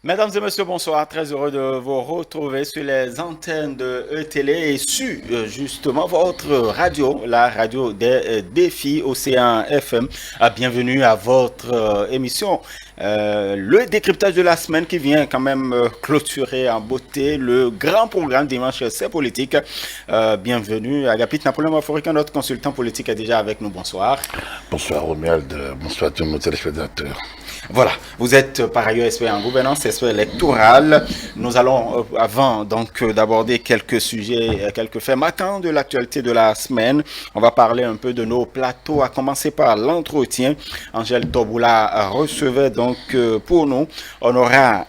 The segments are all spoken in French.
Mesdames et messieurs, bonsoir. Très heureux de vous retrouver sur les antennes de E-Télé et sur justement votre radio, la radio des défis Océan FM. Bienvenue à votre émission. Le décryptage de la semaine qui vient quand même clôturer en beauté le grand programme dimanche, c'est politique. Bienvenue Agapit Napoléon Maforicain, notre consultant politique est déjà avec nous. Bonsoir. Bonsoir Romuald, bonsoir à tous nos téléspectateurs. Voilà, vous êtes par ailleurs expert en gouvernance, expert électoral. Nous allons, avant donc d'aborder quelques sujets, quelques faits marquants de l'actualité de la semaine, on va parler un peu de nos plateaux, à commencer par l'entretien. Angèle Toboula recevait donc pour nous Honora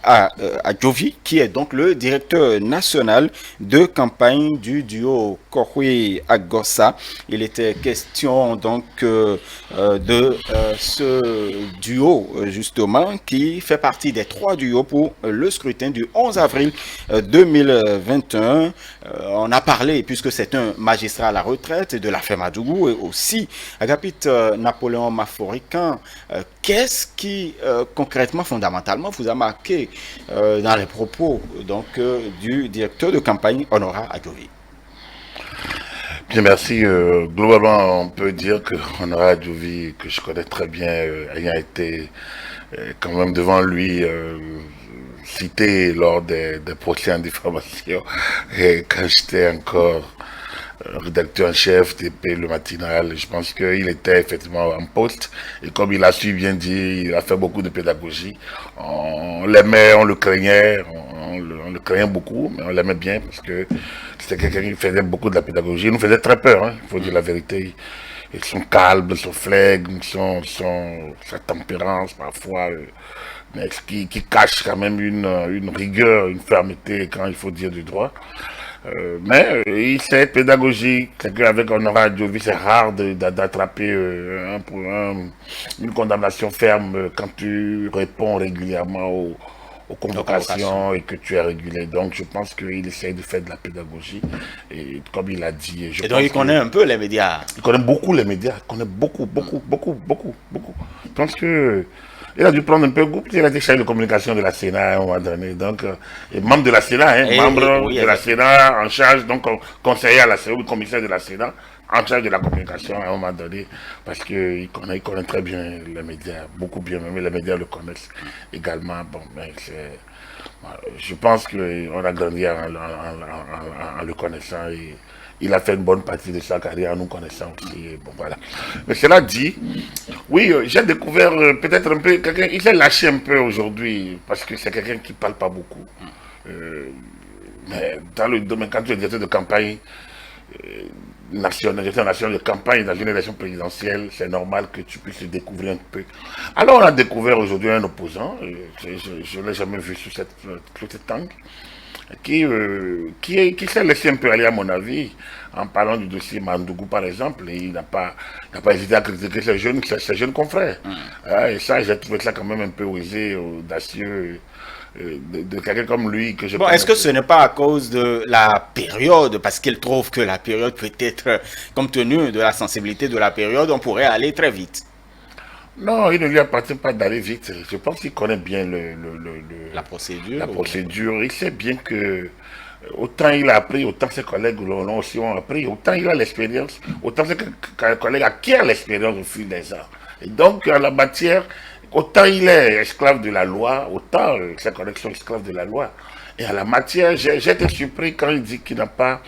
Adjovi, qui est donc le directeur national de campagne du duo Kohui Agossa. Il était question donc de ce duo justement qui fait partie des 3 duos pour le scrutin du 11 avril 2021. On a parlé, puisque c'est un magistrat à la retraite, de l'affaire Madougou et aussi Agapit Napoléon Maforicain. Qu'est-ce qui concrètement, fondamentalement, vous a marqué dans les propos donc du directeur de campagne Honora Adjovi? Bien, merci. Globalement, on peut dire que Honora Adjovi, que je connais très bien, ayant été quand même devant lui cité lors des procès en diffamation, et quand j'étais encore rédacteur en chef TP Le Matinal, je pense qu'il était effectivement en poste, et comme il a su bien dire, il a fait beaucoup de pédagogie. On l'aimait, on le craignait, on le craignait beaucoup, mais on l'aimait bien parce que c'était quelqu'un qui faisait beaucoup de la pédagogie. Il nous faisait très peur, hein, il faut dire la vérité. Et son calme, son flegme, sa tempérance parfois, mais qui cache quand même une rigueur, une fermeté quand il faut dire du droit. Mais il sait être pédagogique. Quelqu'un avec Honora Adjovi, c'est rare d'attraper une condamnation ferme quand tu réponds régulièrement aux convocations et que tu es régulé. Donc je pense qu'il essaye de faire de la pédagogie. Et comme il a dit... Et donc il connaît un peu les médias. Il connaît beaucoup les médias. Il connaît beaucoup, beaucoup, beaucoup, beaucoup, beaucoup. Je pense que... Il a dû prendre un peu goût, il a été chargé de communication de la Sénat à un moment donné. Donc, et membre de la Sénat, hein, membre de la Sénat, en charge, donc conseiller à la Sénat, ou commissaire de la Sénat, en charge de la communication à un moment donné, parce qu'il connaît très bien les médias, beaucoup bien, même les médias le connaissent également. Bon, mais je pense qu'on a grandi en le connaissant et il a fait une bonne partie de sa carrière en nous connaissant aussi. Bon, voilà. Mais cela dit, oui, j'ai découvert peut-être un peu quelqu'un, il s'est lâché un peu aujourd'hui parce que c'est quelqu'un qui ne parle pas beaucoup. Mais dans le domaine, quand tu es directeur de campagne directeur national de campagne dans une élection présidentielle, c'est normal que tu puisses découvrir un peu. Alors on a découvert aujourd'hui un opposant, je ne l'ai jamais vu sous cet angle, qui s'est laissé un peu aller à mon avis en parlant du dossier Mandougou par exemple, et il n'a pas hésité à critiquer ses jeunes confrères. Et ça, j'ai trouvé ça quand même un peu osé, audacieux, de quelqu'un comme lui que je... Bon, est-ce que ce n'est pas à cause de la période, parce qu'il trouve que la période peut être, compte tenu de la sensibilité de la période, on pourrait aller très vite? Non, il ne lui appartient pas d'aller vite. Je pense qu'il connaît bien la procédure. La procédure. Il sait bien que autant il a appris, autant ses collègues aussi ont appris, autant il a l'expérience, autant ses collègues acquièrent l'expérience au fil des ans. Et donc, en la matière, autant il est esclave de la loi, autant ses collègues sont esclaves de la loi. Et en la matière, j'ai été surpris quand il dit qu'il n'a pas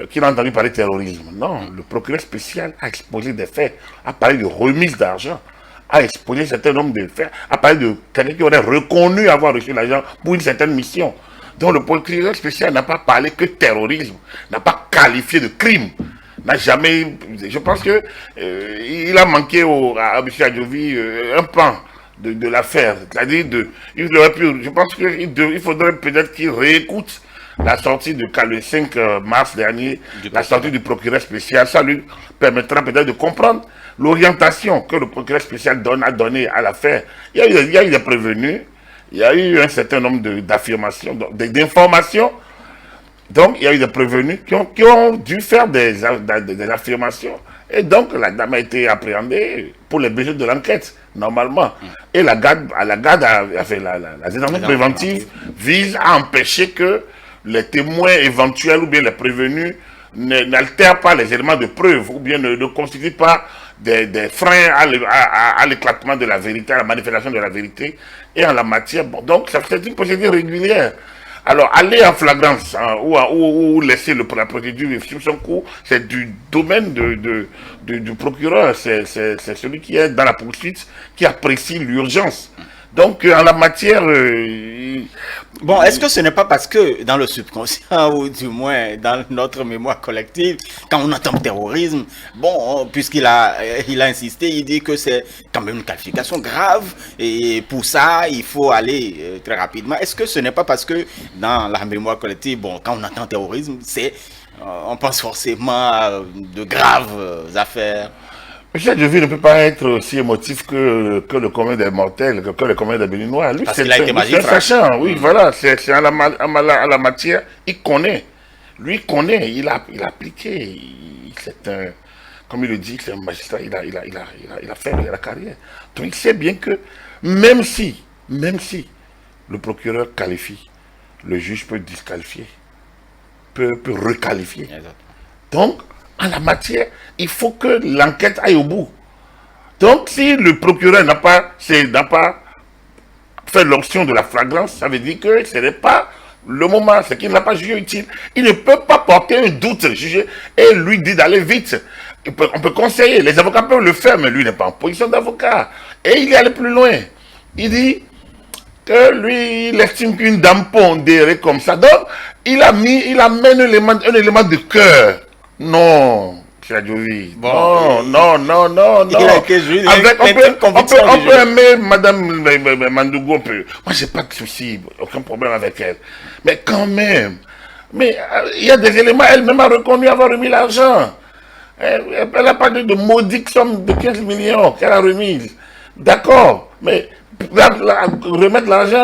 qu'il a entendu parler de terrorisme. Non, le procureur spécial a exposé des faits, a parlé de remise d'argent, a exposé un certain nombre de faits, a parlé de quelqu'un qui aurait reconnu avoir reçu l'argent pour une certaine mission. Donc le procureur spécial n'a pas parlé que terrorisme, n'a pas qualifié de crime, n'a jamais... Je pense que il a manqué à M. Adjovi un pan de l'affaire. C'est-à-dire, il aurait pu... Je pense qu'il faudrait peut-être qu'il réécoute la sortie le 5 mars dernier, la sortie du procureur spécial. Ça lui permettra peut-être de comprendre l'orientation que le procureur spécial a donnée à l'affaire. Il y a eu des prévenus, il y a eu un certain nombre d'affirmations, d'informations. Donc, il y a eu des prévenus qui ont dû faire des affirmations. Et donc, la dame a été appréhendée pour les besoins de l'enquête, normalement. Et la garde a fait la détention préventive vise à empêcher que les témoins éventuels ou bien les prévenus n'altèrent pas les éléments de preuve ou bien ne constituent pas des freins à l'éclatement de la vérité, à la manifestation de la vérité. Et en la matière, bon, donc c'est une procédure régulière. Alors, aller en flagrance hein, ou laisser la procédure suivre son cours, c'est du domaine du procureur. C'est celui qui est dans la poursuite, qui apprécie l'urgence. Donc, en la matière... Bon, est-ce que ce n'est pas parce que dans le subconscient, ou du moins dans notre mémoire collective, quand on entend terrorisme, bon, il a insisté, il dit que c'est quand même une qualification grave, et pour ça, il faut aller très rapidement. Est-ce que ce n'est pas parce que dans la mémoire collective, bon, quand on entend terrorisme, on pense forcément à de graves affaires? Michel Devis ne peut pas être aussi émotif que le commun des mortels, que le commun des Béninois. Lui, parce qu'il a été magistrat. C'est un sachant, oui, voilà, c'est à la matière, il connaît. Lui, il connaît, il a appliqué. C'est un, comme il le dit, c'est un magistrat, il a fait la carrière. Donc, il sait bien que, même si le procureur qualifie, le juge peut disqualifier, peut requalifier. Exactement. Donc, en la matière, il faut que l'enquête aille au bout. Donc, si le procureur n'a pas fait l'option de la flagrance, ça veut dire que ce n'est pas le moment, c'est qu'il n'a pas jugé utile. Il ne peut pas porter un doute, juger, et lui dire d'aller vite. On peut conseiller, les avocats peuvent le faire, mais lui n'est pas en position d'avocat. Et il est allé plus loin. Il dit que lui, il estime qu'une dame pondérée comme ça. Donc, il amène un élément de cœur. Non, Chadjovi. Bon, non. Il a été jugé. On peut aimer Madame Mandougou. Moi, j'ai pas de souci, aucun problème avec elle. Mais quand même, il y a des éléments, elle-même a reconnu avoir remis l'argent. Elle a parlé de maudites somme de 15 millions qu'elle a remise. D'accord, mais remettre l'argent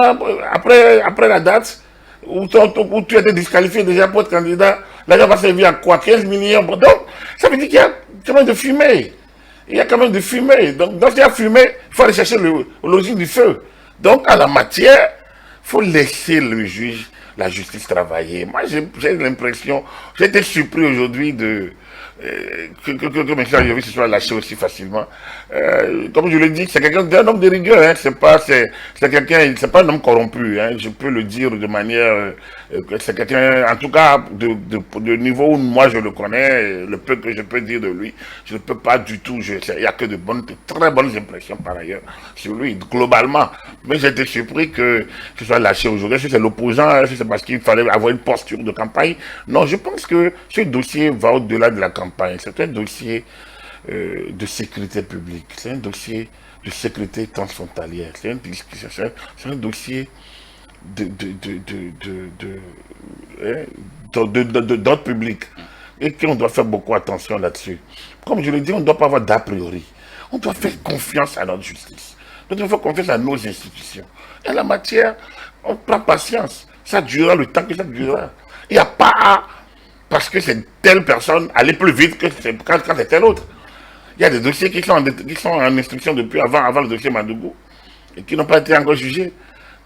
après la date, où tu as été disqualifié déjà pour être candidat, l'argent va servir à quoi? 15 millions. Donc, ça veut dire qu'il y a quand même de fumée. Il y a quand même de fumée. Donc, dans il y a fumée, il faut aller chercher l'origine du feu. Donc, en la matière, il faut laisser le juge, la justice travailler. Moi, j'ai l'impression, j'ai été surpris aujourd'hui que M. Adjovi se soit lâché aussi facilement. Comme je l'ai dit, c'est un homme de rigueur, hein. C'est pas un homme corrompu, hein. Je peux le dire de manière, c'est quelqu'un, en tout cas, de niveau où moi je le connais, le peu que je peux dire de lui, je ne peux pas du tout, il n'y a que de très bonnes impressions par ailleurs sur lui, globalement. Mais j'ai été surpris que ce soit lâché aujourd'hui. Si c'est l'opposant, si c'est parce qu'il fallait avoir une posture de campagne. Non, je pense que ce dossier va au-delà de la campagne. C'est un dossier de sécurité publique, c'est un dossier de sécurité transfrontalière, c'est un dossier d'ordre public et qu'on doit faire beaucoup attention là-dessus. Comme je l'ai dit, on ne doit pas avoir d'a priori. On doit faire confiance à notre justice. On doit faire confiance à nos institutions. Et en la matière, on prend patience. Ça durera le temps que ça durera. Il n'y a pas parce que c'est telle personne aller plus vite que quand c'est telle autre. Il y a des dossiers qui sont en instruction depuis avant le dossier Mandougou et qui n'ont pas été encore jugés.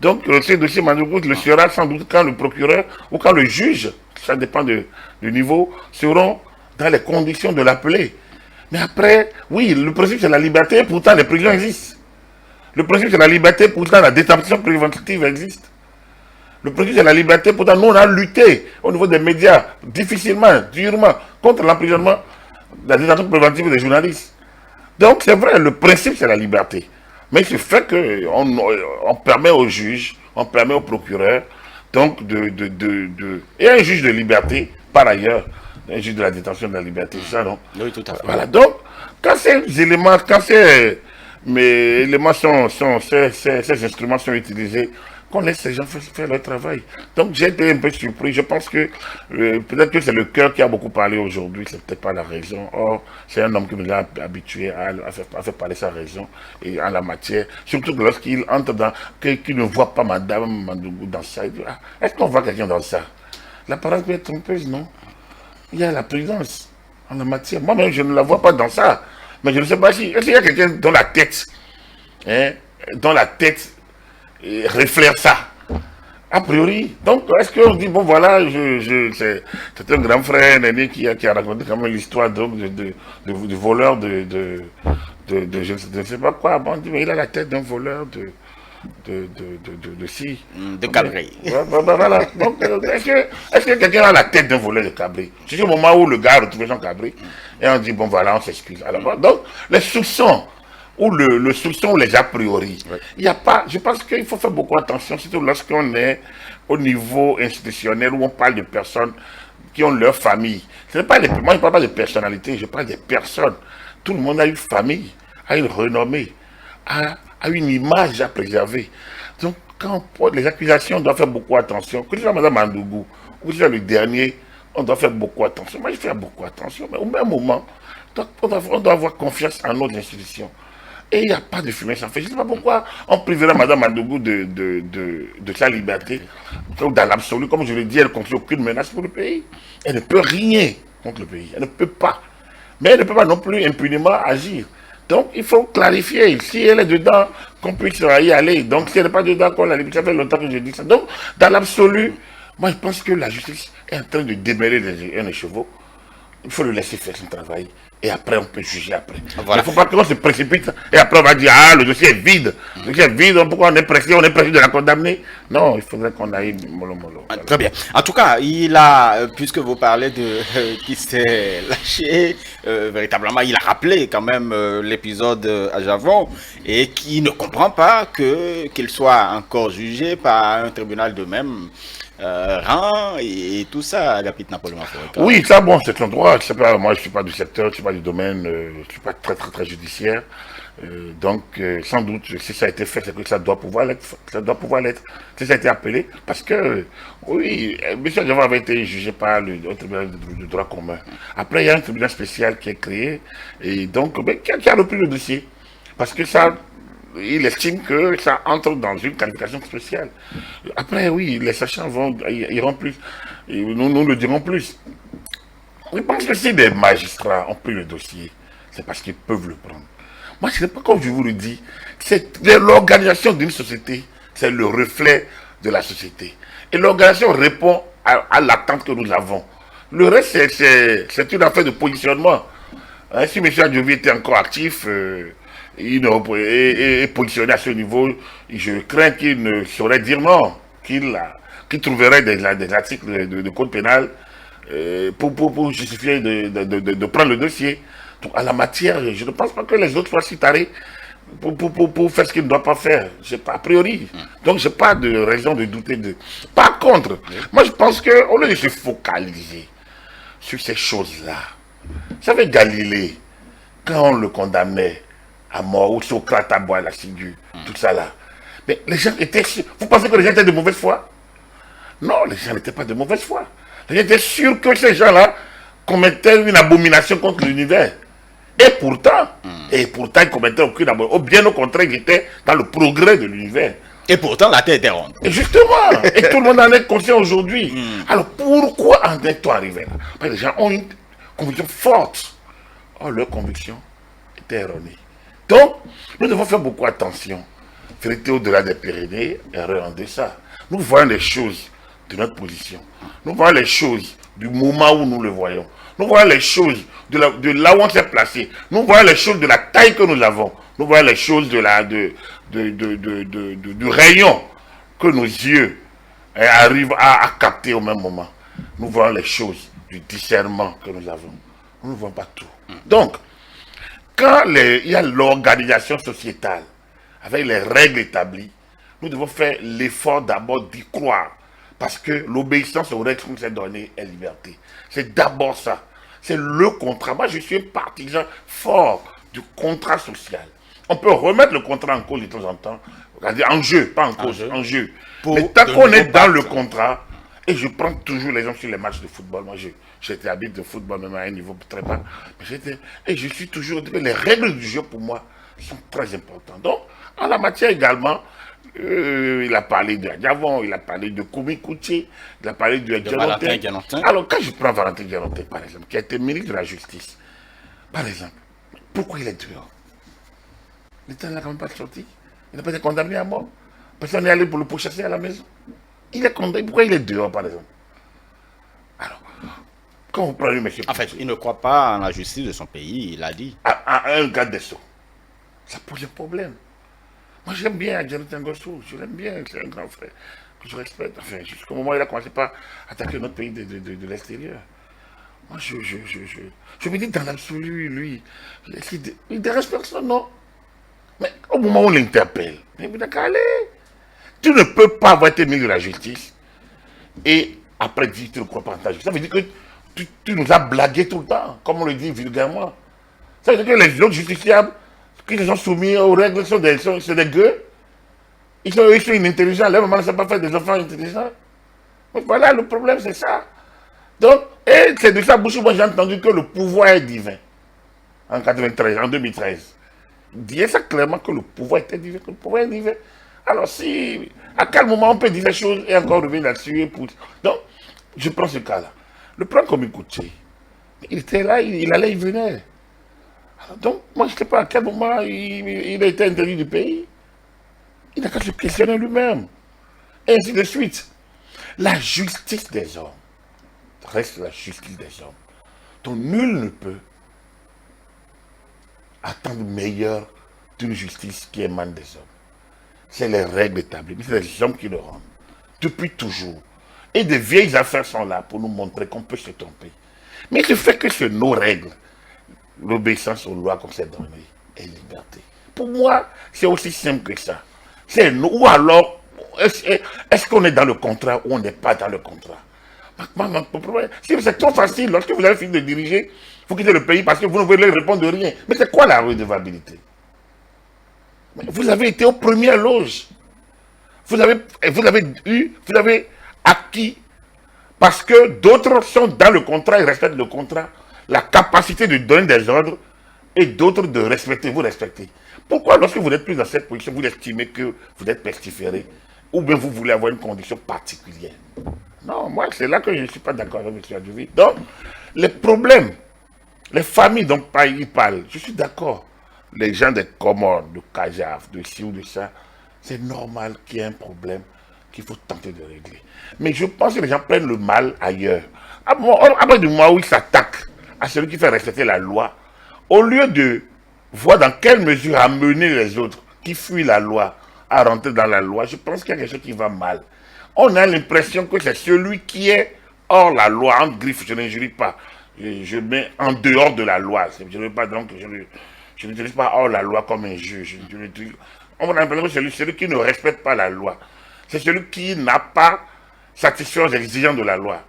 Donc, ce dossier Mandougou le sera sans doute quand le procureur ou quand le juge, ça dépend du niveau, seront dans les conditions de l'appeler. Mais après, oui, le principe c'est la liberté, pourtant les prisons existent. Le principe c'est la liberté, pourtant la détention préventive existe. Le principe c'est la liberté, pourtant nous on a lutté au niveau des médias, difficilement, durement, contre l'emprisonnement, la détention préventive des journalistes. Donc c'est vrai, le principe c'est la liberté. Mais c'est fait qu'on permet aux juges, on permet aux procureurs, donc et un juge de liberté, par ailleurs, un juge de la détention de la liberté, ça non? Oui, tout à fait. Voilà, donc, quand ces éléments, ces instruments sont utilisés, qu'on laisse ces gens faire leur travail. Donc j'ai été un peu surpris. Je pense que peut-être que c'est le cœur qui a beaucoup parlé aujourd'hui, c'est peut-être pas la raison. Or, c'est un homme qui nous a habitué à faire parler sa raison et en la matière. Surtout que lorsqu'il entre qu'il ne voit pas Madame Mandougou dans ça. Il dit, est-ce qu'on voit quelqu'un dans ça? L'apparence peut être trompeuse, non? Il y a la prudence. en la matière. Moi-même, je ne la vois pas dans ça. Mais je ne sais pas si... Est-ce qu'il y a quelqu'un hein, dans la tête reflète ça? A priori. Donc, est-ce qu'on dit, bon voilà, c'est un grand frère aîné qui a raconté quand même l'histoire du voleur je ne sais pas quoi. Bon, on dit, mais il a la tête d'un voleur de si. De Cabri. Voilà. Donc, est-ce que quelqu'un a la tête d'un voleur de Cabri? C'est au moment où le gars a retrouvé son Cabri et on dit, bon voilà, on s'excuse. Alors, donc, les soupçons ou le soupçon, les a priori. Ouais. Il n'y a pas, je pense qu'il faut faire beaucoup attention, surtout lorsqu'on est au niveau institutionnel où on parle de personnes qui ont leur famille. Ce n'est pas moi, je ne parle pas de personnalité, je parle des personnes. Tout le monde a une famille, a une renommée, a une image à préserver. Donc, quand on porte les accusations, on doit faire beaucoup attention. Que ce soit Mme Mandougou ou que ce soit le dernier, on doit faire beaucoup attention. Moi, je fais beaucoup attention, mais au même moment, on doit avoir confiance en nos institutions. Et il n'y a pas de fumée sans feu. Je ne sais pas pourquoi on priverait Mme Mandougou de sa liberté. Dans l'absolu, comme je l'ai dit, elle ne constitue aucune menace pour le pays. Elle ne peut rien contre le pays. Elle ne peut pas. Mais elle ne peut pas non plus impunément agir. Donc il faut clarifier. Si elle est dedans, qu'on puisse y aller. Donc si elle n'est pas dedans, qu'on la libère. Ça fait longtemps que je dis ça. Donc dans l'absolu, moi je pense que la justice est en train de démêler un écheveau. Il faut le laisser faire son travail. Et après, on peut juger après. Voilà. Il ne faut pas qu'on se précipite et après on va dire, ah, le dossier est vide. Le dossier est vide, pourquoi on est pressé de la condamner? Non, il faudrait qu'on aille mollo. Voilà. Très bien. En tout cas, il a, puisque vous parlez de qui s'est lâché, véritablement, il a rappelé quand même l'épisode à Javon et qui ne comprend pas qu'il soit encore jugé par un tribunal de même rang et tout ça, Agapit Napoléon Maforika. Oui, ça, bon, c'est ton droit. Moi, je ne suis pas du secteur, je ne suis pas du domaine, je ne suis pas très judiciaire. Donc, sans doute, si ça a été fait, c'est que ça doit pouvoir l'être. Ça doit pouvoir l'être. Si ça a été appelé, parce que, oui, M. Javon avait été jugé par le tribunal de droit commun. Après, il y a un tribunal spécial qui est créé, et donc, qui a repris le dossier. Parce que ça, il estime que ça entre dans une qualification spéciale. Après, oui, les sachants iront plus. Nous le dirons plus. Je pense que si des magistrats ont pris le dossier, c'est parce qu'ils peuvent le prendre. Moi, ce n'est pas comme je vous le dis. C'est l'organisation d'une société, c'est le reflet de la société. Et l'organisation répond à l'attente que nous avons. Le reste, c'est une affaire de positionnement. Hein, si M. Adjovi était encore actif, et positionné à ce niveau, je crains qu'il ne saurait dire non, qu'il trouverait des articles de code pénal pour justifier de prendre le dossier. Donc, à la matière, je ne pense pas que les autres soient si tarés pour faire ce qu'ils ne doivent pas faire. Pas a priori. Donc, je n'ai pas de raison de douter de. Par contre, moi je pense qu'au lieu de se focaliser sur ces choses-là, vous savez, Galilée, quand on le condamnait à mort, ou Socrate à boire la ciguë, tout ça là. Mais les gens étaient sûrs. Vous pensez que les gens étaient de mauvaise foi? Non, les gens n'étaient pas de mauvaise foi. Les gens étaient sûrs que ces gens-là commettaient une abomination contre l'univers. Et pourtant, ils commettaient aucune abomination. Bien au contraire, ils étaient dans le progrès de l'univers. Et pourtant, la Terre était ronde. Et justement, et tout le monde en est conscient aujourd'hui. Alors pourquoi en est-on arrivé là? Parce que les gens ont une conviction forte. Or, leur conviction était erronée. Donc, nous devons faire beaucoup attention. Vérité au-delà des Pyrénées, erreur en deçà. Nous voyons les choses de notre position. Nous voyons les choses du moment où nous le voyons. Nous voyons les choses de là où on s'est placé. Nous voyons les choses de la taille que nous avons. Nous voyons les choses du rayon que nos yeux arrivent à capter au même moment. Nous voyons les choses du discernement que nous avons. Nous ne voyons pas tout. Donc, quand il y a l'organisation sociétale, avec les règles établies, nous devons faire l'effort d'abord d'y croire. Parce que l'obéissance aux règles qu'on s'est données est liberté. C'est d'abord ça. C'est le contrat. Moi, je suis un partisan fort du contrat social. On peut remettre le contrat en cause de temps en temps. En jeu, pas en cause, en jeu. Mais tant qu'on est dans le contrat, et je prends toujours l'exemple sur les matchs de football. Moi, j'étais habitué de football, même à un niveau très bas. Et je suis toujours... Les règles du jeu, pour moi, sont très importants. Donc, en la matière également, il a parlé de Adjavon, il a parlé de Koumi Kouché, il a parlé de Valentin Djanotin. Guénotin. Alors, quand je prends Valentin Djanotin, par exemple, qui a été ministre de la Justice, par exemple, pourquoi il est dehors? L'État n'a quand même pas sorti. Il n'a pas été condamné à mort. Personne n'est allé pour le pourchasser à la maison. Il est condamné. Pourquoi il est dehors, par exemple? Alors, quand vous prenez M. En fait, il ne croit pas en la justice de son pays, il l'a dit. À un garde des Sceaux, ça pose un problème. Moi, j'aime bien Jonathan Gossou, je l'aime bien, c'est un grand frère que je respecte. Enfin, jusqu'au moment où il a commencé par attaquer notre pays de l'extérieur. Moi, je me dis, dans l'absolu, lui, il ne dérange personne, non. Mais au moment où on l'interpelle, il n'a qu'à aller. Tu ne peux pas avoir été ministre de la Justice et après dire que tu ne crois pas en ta justice. Ça veut dire que tu nous as blagué tout le temps, comme on le dit vulgairement. Ça veut dire que les autres justiciables qui se sont soumis aux règles sont des gueux. Ils sont inintelligents. Là, maman ne sait pas faire des enfants intelligents. Donc, voilà, le problème, c'est ça. Donc, et c'est de ça, Bouchou, moi j'ai entendu que le pouvoir est divin. En 93, en 2013. Il disait ça clairement que le pouvoir était divin, que le pouvoir est divin. Alors, si, à quel moment on peut dire les choses et encore revenir là-dessus donc, je prends ce cas-là. Le plan comme écoutier, il était là, il allait, il venait. Alors, donc, moi, je ne sais pas à quel moment il a été interdit du pays. Il n'a qu'à se questionner lui-même. Et ainsi de suite. La justice des hommes reste la justice des hommes. Donc, nul ne peut attendre meilleur d'une justice qui émane des hommes. C'est les règles établies, c'est les hommes qui le rendent. Depuis toujours. Et des vieilles affaires sont là pour nous montrer qu'on peut se tromper. Mais le fait que c'est nos règles, l'obéissance aux lois comme c'est donné, est liberté. Pour moi, c'est aussi simple que ça. C'est nous, ou alors, est-ce qu'on est dans le contrat ou on n'est pas dans le contrat? C'est trop facile. Lorsque vous avez fini de diriger, vous quittez le pays parce que vous ne voulez répondre de rien. Mais c'est quoi la redevabilité? Vous avez été aux premières loges. Vous avez acquis, parce que d'autres sont dans le contrat, ils respectent le contrat, la capacité de donner des ordres et d'autres de respecter, vous respectez. Pourquoi lorsque vous n'êtes plus dans cette position, vous estimez que vous êtes pestiféré ou bien vous voulez avoir une condition particulière? Non, moi c'est là que je ne suis pas d'accord avec M. Adjovi. Donc, les problèmes, les familles dont il parle, je suis d'accord. Les gens des Comores, de Kajaf, de ci ou de ça, c'est normal qu'il y ait un problème qu'il faut tenter de régler. Mais je pense que les gens prennent le mal ailleurs. Après du moment où ils s'attaquent à celui qui fait respecter la loi, au lieu de voir dans quelle mesure amener les autres qui fuient la loi à rentrer dans la loi, je pense qu'il y a quelque chose qui va mal. On a l'impression que c'est celui qui est hors la loi, en griffe, je n'injurie pas. Je mets en dehors de la loi. Je ne veux pas donc, je n'utilise pas hors la loi comme un juge. On a l'impression que c'est celui qui ne respecte pas la loi. C'est celui qui n'a pas satisfait aux exigences de la loi.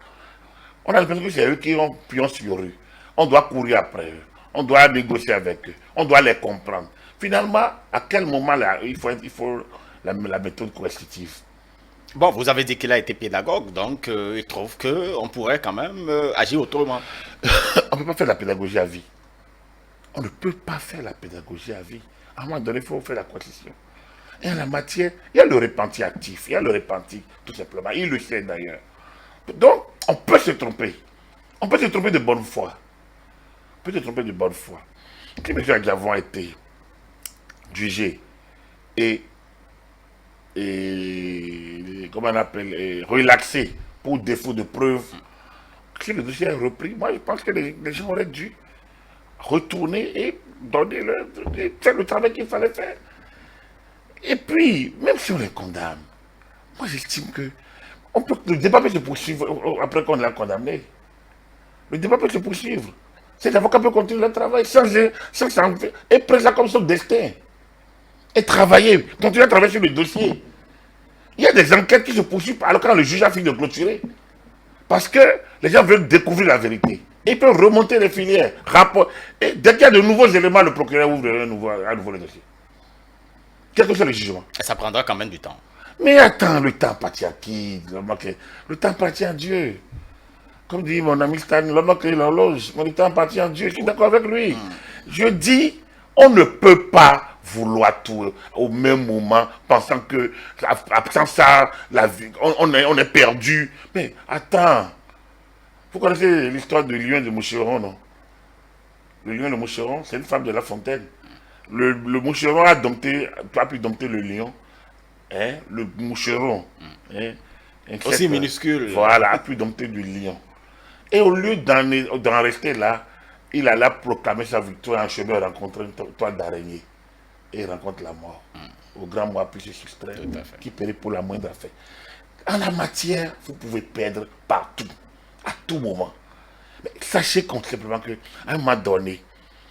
On a l'impression que c'est eux qui ont pion sur rue. On doit courir après eux. On doit négocier avec eux. On doit les comprendre. Finalement, à quel moment là, il faut la méthode coercitive? Bon, vous avez dit qu'il a été pédagogue, donc il trouve qu'on pourrait quand même agir autrement. On ne peut pas faire la pédagogie à vie. On ne peut pas faire la pédagogie à vie. À un moment donné, il faut faire la coercition. Et en la matière, il y a le repenti actif, il y a le repenti tout simplement. Il le sait d'ailleurs. Donc, on peut se tromper. On peut se tromper de bonne foi. On peut se tromper de bonne foi. Si M. Adjavon a été jugé et comment on appelle, relaxé pour défaut de preuves, si le dossier est repris, moi je pense que les gens auraient dû retourner et donner faire le travail qu'il fallait faire. Et puis, même si on les condamne, moi j'estime que le débat peut se poursuivre après qu'on l'a condamné. Le débat peut se poursuivre. Ces avocats peuvent continuer leur travail sans et prendre ça comme son destin. Et travailler, continuer à travailler sur le dossier. Il y a des enquêtes qui se poursuivent alors quand le juge a fini de clôturer. Parce que les gens veulent découvrir la vérité. Ils peuvent remonter les filières, rapport. Et dès qu'il y a de nouveaux éléments, le procureur ouvre un nouveau dossier. Quel que soit le jugement. Et ça prendra quand même du temps. Mais attends, le temps appartient à qui? Le temps appartient à Dieu. Comme dit mon ami Stan, l'homme a créé l'horloge. Le temps appartient à Dieu. Je suis d'accord avec lui. Je dis, on ne peut pas vouloir tout au même moment, pensant que sans ça, la vie, on est perdu. Mais attends, vous connaissez l'histoire du lion de Moucheron, non? Le lion de Moucheron, c'est une femme de La Fontaine. Le moucheron a pu dompter le lion. Hein, le moucheron, hein, Aussi minuscule. voilà, a pu dompter du lion. Et au lieu d'en rester là, il alla proclamer sa victoire en chemin, rencontrer une toile d'araignée. Et il rencontre la mort. Au grand mort puis se soustraire, qui périt pour la moindre affaire. En la matière, vous pouvez perdre partout, à tout moment. Mais sachez simplement qu'à un moment donné,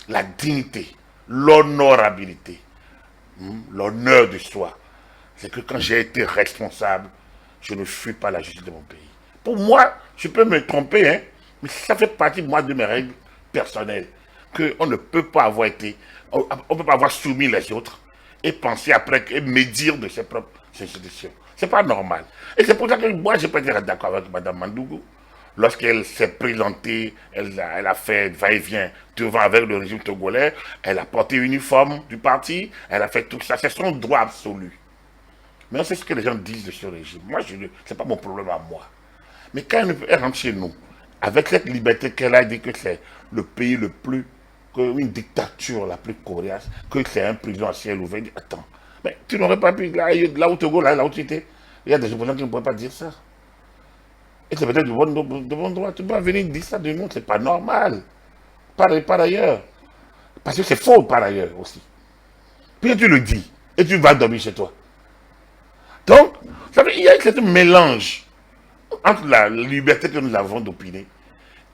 la dignité, l'honorabilité, l'honneur de soi, c'est que quand j'ai été responsable, je ne fuis pas la justice de mon pays. Pour moi, je peux me tromper, hein, mais ça fait partie de moi de mes règles personnelles. Qu'on ne peut pas avoir été, on ne peut pas avoir soumis les autres et penser après et médire de ses propres institutions. C'est pas normal. Et c'est pour ça que moi, je peux être d'accord avec Mme Mandougou. Lorsqu'elle s'est présentée, elle a fait va-et-vient devant avec le régime togolais, elle a porté l'uniforme du parti, elle a fait tout ça. C'est son droit absolu. Mais on sait ce que les gens disent de ce régime. Moi, ce n'est pas mon problème à moi. Mais quand elle rentre chez nous, avec cette liberté qu'elle a dit que c'est le pays le plus, une dictature la plus coriace, que c'est un prison à ciel ouvert, dit, attends, mais tu n'aurais pas pu, là au Togo, là où tu étais, il y a des opposants qui ne pourraient pas dire ça. Et c'est peut-être de bon droit, tu peux venir dire ça de nous, c'est pas normal. Par ailleurs. Parce que c'est faux par ailleurs aussi. Puis tu le dis, et tu vas dormir chez toi. Donc, il y a ce mélange entre la liberté que nous avons d'opiner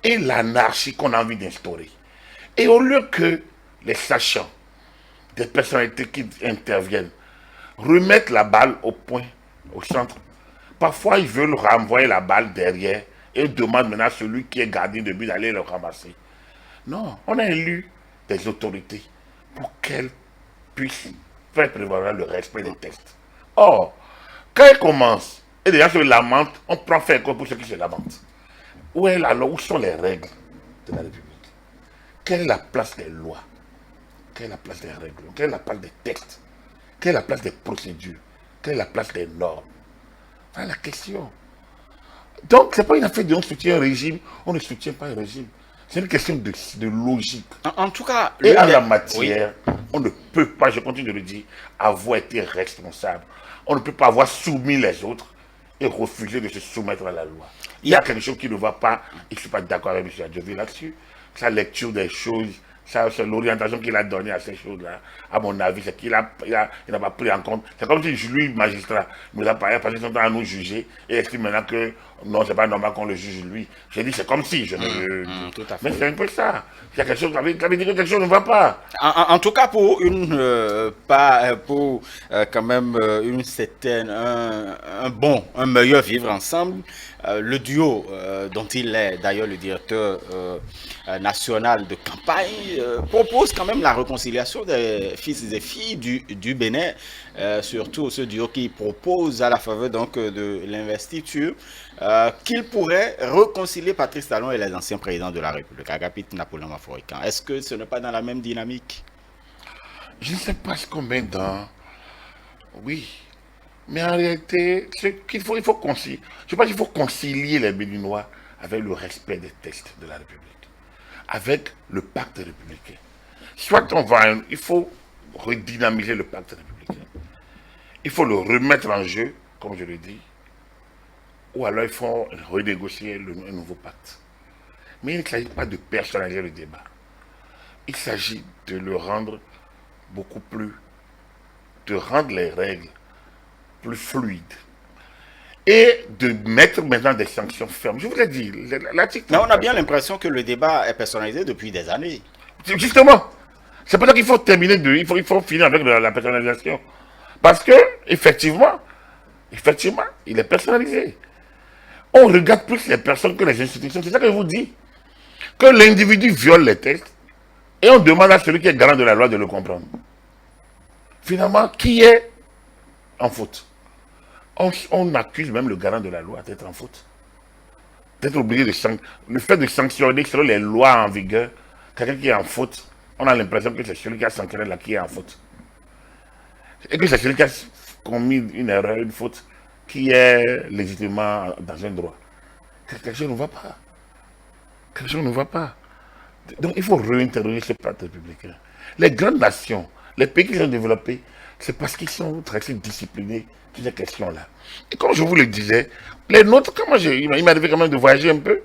et l'anarchie qu'on a envie d'instaurer. Et au lieu que les sachants, des personnalités qui interviennent, remettent la balle au point, au centre, parfois ils veulent renvoyer la balle derrière et demandent maintenant à celui qui est gardien de but d'aller le ramasser. Non, on a élu des autorités pour qu'elles puissent faire prévaloir le respect des textes. Or, quand elles commencent, et les gens se lamentent, on prend fait quoi pour ceux qui se lamentent. Où sont les règles de la République? Quelle est la place des lois? Quelle est la place des règles? Quelle est la place des textes? Quelle est la place des procédures? Quelle est la place des normes? Voilà la question. Donc, ce n'est pas une affaire de on soutient un régime, on ne soutient pas un régime. C'est une question de logique. En tout cas, et en la matière, on ne peut pas, je continue de le dire, avoir été responsable. On ne peut pas avoir soumis les autres et refuser de se soumettre à la loi. Il y a quelque chose qui ne va pas, et je ne suis pas d'accord avec M. Adjovi là-dessus. Sa lecture des choses, l'orientation qu'il a donnée à ces choses-là, à mon avis, c'est qu'il n'a pas pris en compte. C'est comme si lui, magistrat, nous a passé son temps à nous juger et explique maintenant que non, c'est pas normal qu'on le juge lui. J'ai dit, c'est comme si. Tout à fait. Mais c'est un peu ça. Il y a quelque chose, ça veut dire que quelque chose ne va pas. En tout cas, pour quand même une certaine, un meilleur vivre ensemble, le duo dont il est d'ailleurs le directeur national de campagne propose quand même la réconciliation des fils et filles du Bénin, surtout ce duo qui propose à la faveur donc de l'investiture qu'il pourrait réconcilier Patrice Talon et les anciens présidents de la République, Agapit, Napoléon Mafoikan. Est-ce que ce n'est pas dans la même dynamique? Je ne sais pas ce qu'on met dans... Oui. Mais en réalité, il faut concilier. Je pense qu'il faut concilier les Béninois avec le respect des textes de la République, avec le pacte républicain. Soit il faut redynamiser le pacte républicain, il faut le remettre en jeu, comme je le dis, ou alors il faut renégocier un nouveau pacte. Mais il ne s'agit pas de personnaliser le débat. Il s'agit de le rendre beaucoup plus, de rendre les règles plus fluide et de mettre maintenant des sanctions fermes. Je vous l'ai dit, l'article... Mais on a bien l'impression que le débat est personnalisé depuis des années. Justement, c'est pour ça qu'il faut terminer, il faut finir avec la personnalisation. Parce que, effectivement, il est personnalisé. On regarde plus les personnes que les institutions. C'est ça que je vous dis. Que l'individu viole les textes et on demande à celui qui est garant de la loi de le comprendre. Finalement, qui est en faute? On accuse même le garant de la loi d'être en faute. D'être obligé le fait de sanctionner selon les lois en vigueur, quelqu'un qui est en faute, on a l'impression que c'est celui qui a sanctionné là qui est en faute. et que c'est celui qui a commis une erreur, une faute, qui est légitimement dans un droit. Quelque chose ne va pas. Quelque chose ne va pas. Donc il faut réinterroger ce pacte républicain. Les grandes nations, les pays qui sont développés, c'est parce qu'ils sont très disciplinés sur ces questions-là. Et comme je vous le disais, les nôtres, il m'est arrivé quand même de voyager un peu.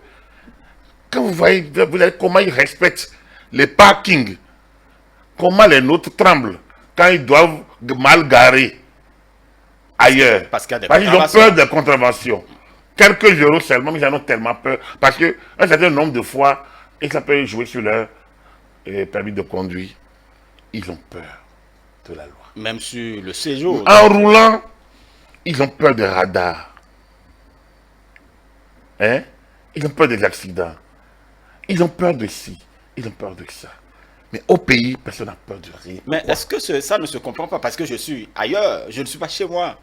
Quand vous voyez, comment ils respectent les parkings, comment les nôtres tremblent quand ils doivent mal garer ailleurs. Parce qu'il y a des Parce qu'ils ont contraventions. peur des contraventions. Quelques euros seulement, mais ils en ont tellement peur. Parce qu'un certain nombre de fois, ils s'appellent jouer sur leur permis de conduire. Ils ont peur de la loi. Même sur le séjour. En roulant, ils ont peur des radars. Hein? Ils ont peur des accidents. Ils ont peur de ci. Ils ont peur de ça. Mais au pays, personne n'a peur de rien. Mais est-ce que ça ne se comprend pas parce que je suis ailleurs, je ne suis pas chez moi.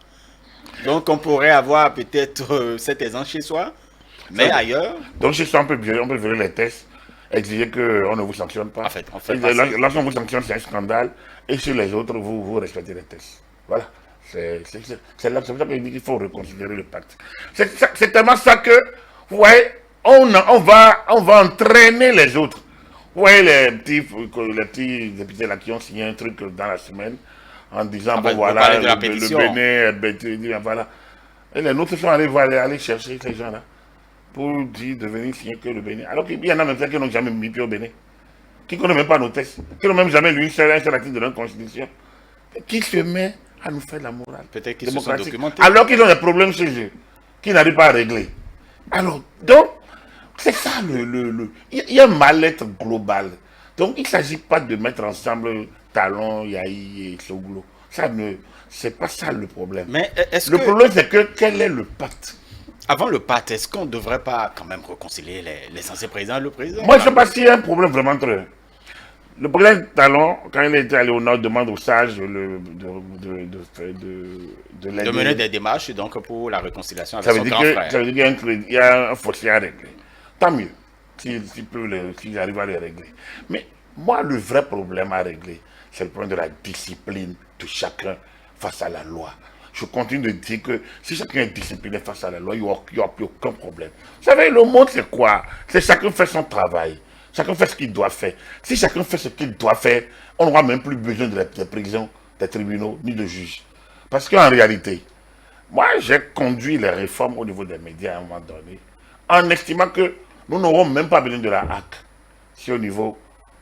Donc on pourrait avoir peut-être cet exemple chez soi, mais ailleurs. Donc chez soi, on peut violer les tests, exiger qu'on ne vous sanctionne pas. En fait, on fait passer. Lorsqu'on vous sanctionne, c'est un scandale. Et sur les autres, vous respectez les tests. Voilà. C'est là que je dis qu'il faut reconsidérer le pacte. C'est tellement ça que, vous voyez, on va entraîner les autres. Vous voyez les petits députés là qui ont signé un truc dans la semaine en disant, En fait, bon vous voilà, parlez de la le pétition. Bénin, voilà. Et les nôtres sont aller chercher ces gens-là pour dire de venir signer que le Bénin. Alors qu'il y en a même qui n'ont jamais mis pied au Bénin, qui ne connaissent même pas nos textes, qui n'ont même jamais lu un seul article de notre constitution, qui se met à nous faire la morale Peut-être qu'ils se sont démocratique, documentés. alors qu'ils ont des problèmes chez eux, qu'ils n'arrivent pas à régler. Alors, donc, c'est ça il y a un mal-être global. Donc, il ne s'agit pas de mettre ensemble Talon, Yahi et Soglo. C'est pas ça le problème. Mais est-ce Le que, problème, c'est que quel est le pacte? avant le pacte, est-ce qu'on ne devrait pas quand même réconcilier les anciens présidents et le président? Moi, je ne sais pas s'il y a un problème vraiment entre eux. Le président Talon, quand il était allé au nord, demande aux sages de De l'aider. mener des démarches donc pour la réconciliation avec Ça veut son dire grand frère. ça veut dire qu'il y a un fossé à régler. Tant mieux, s'ils arrivent à les régler. Mais moi, le vrai problème à régler, c'est le problème de la discipline de chacun face à la loi. Je continue de dire que si chacun est discipliné face à la loi, il n'y aura plus aucun problème. Vous savez, le monde, c'est quoi? C'est chacun fait son travail. Chacun fait ce qu'il doit faire. Si chacun fait ce qu'il doit faire, on n'aura même plus besoin des prisons, des tribunaux, ni de juges. Parce qu'en réalité, moi, j'ai conduit les réformes au niveau des médias à un moment donné, en estimant que nous n'aurons même pas besoin de la HAC. Si au niveau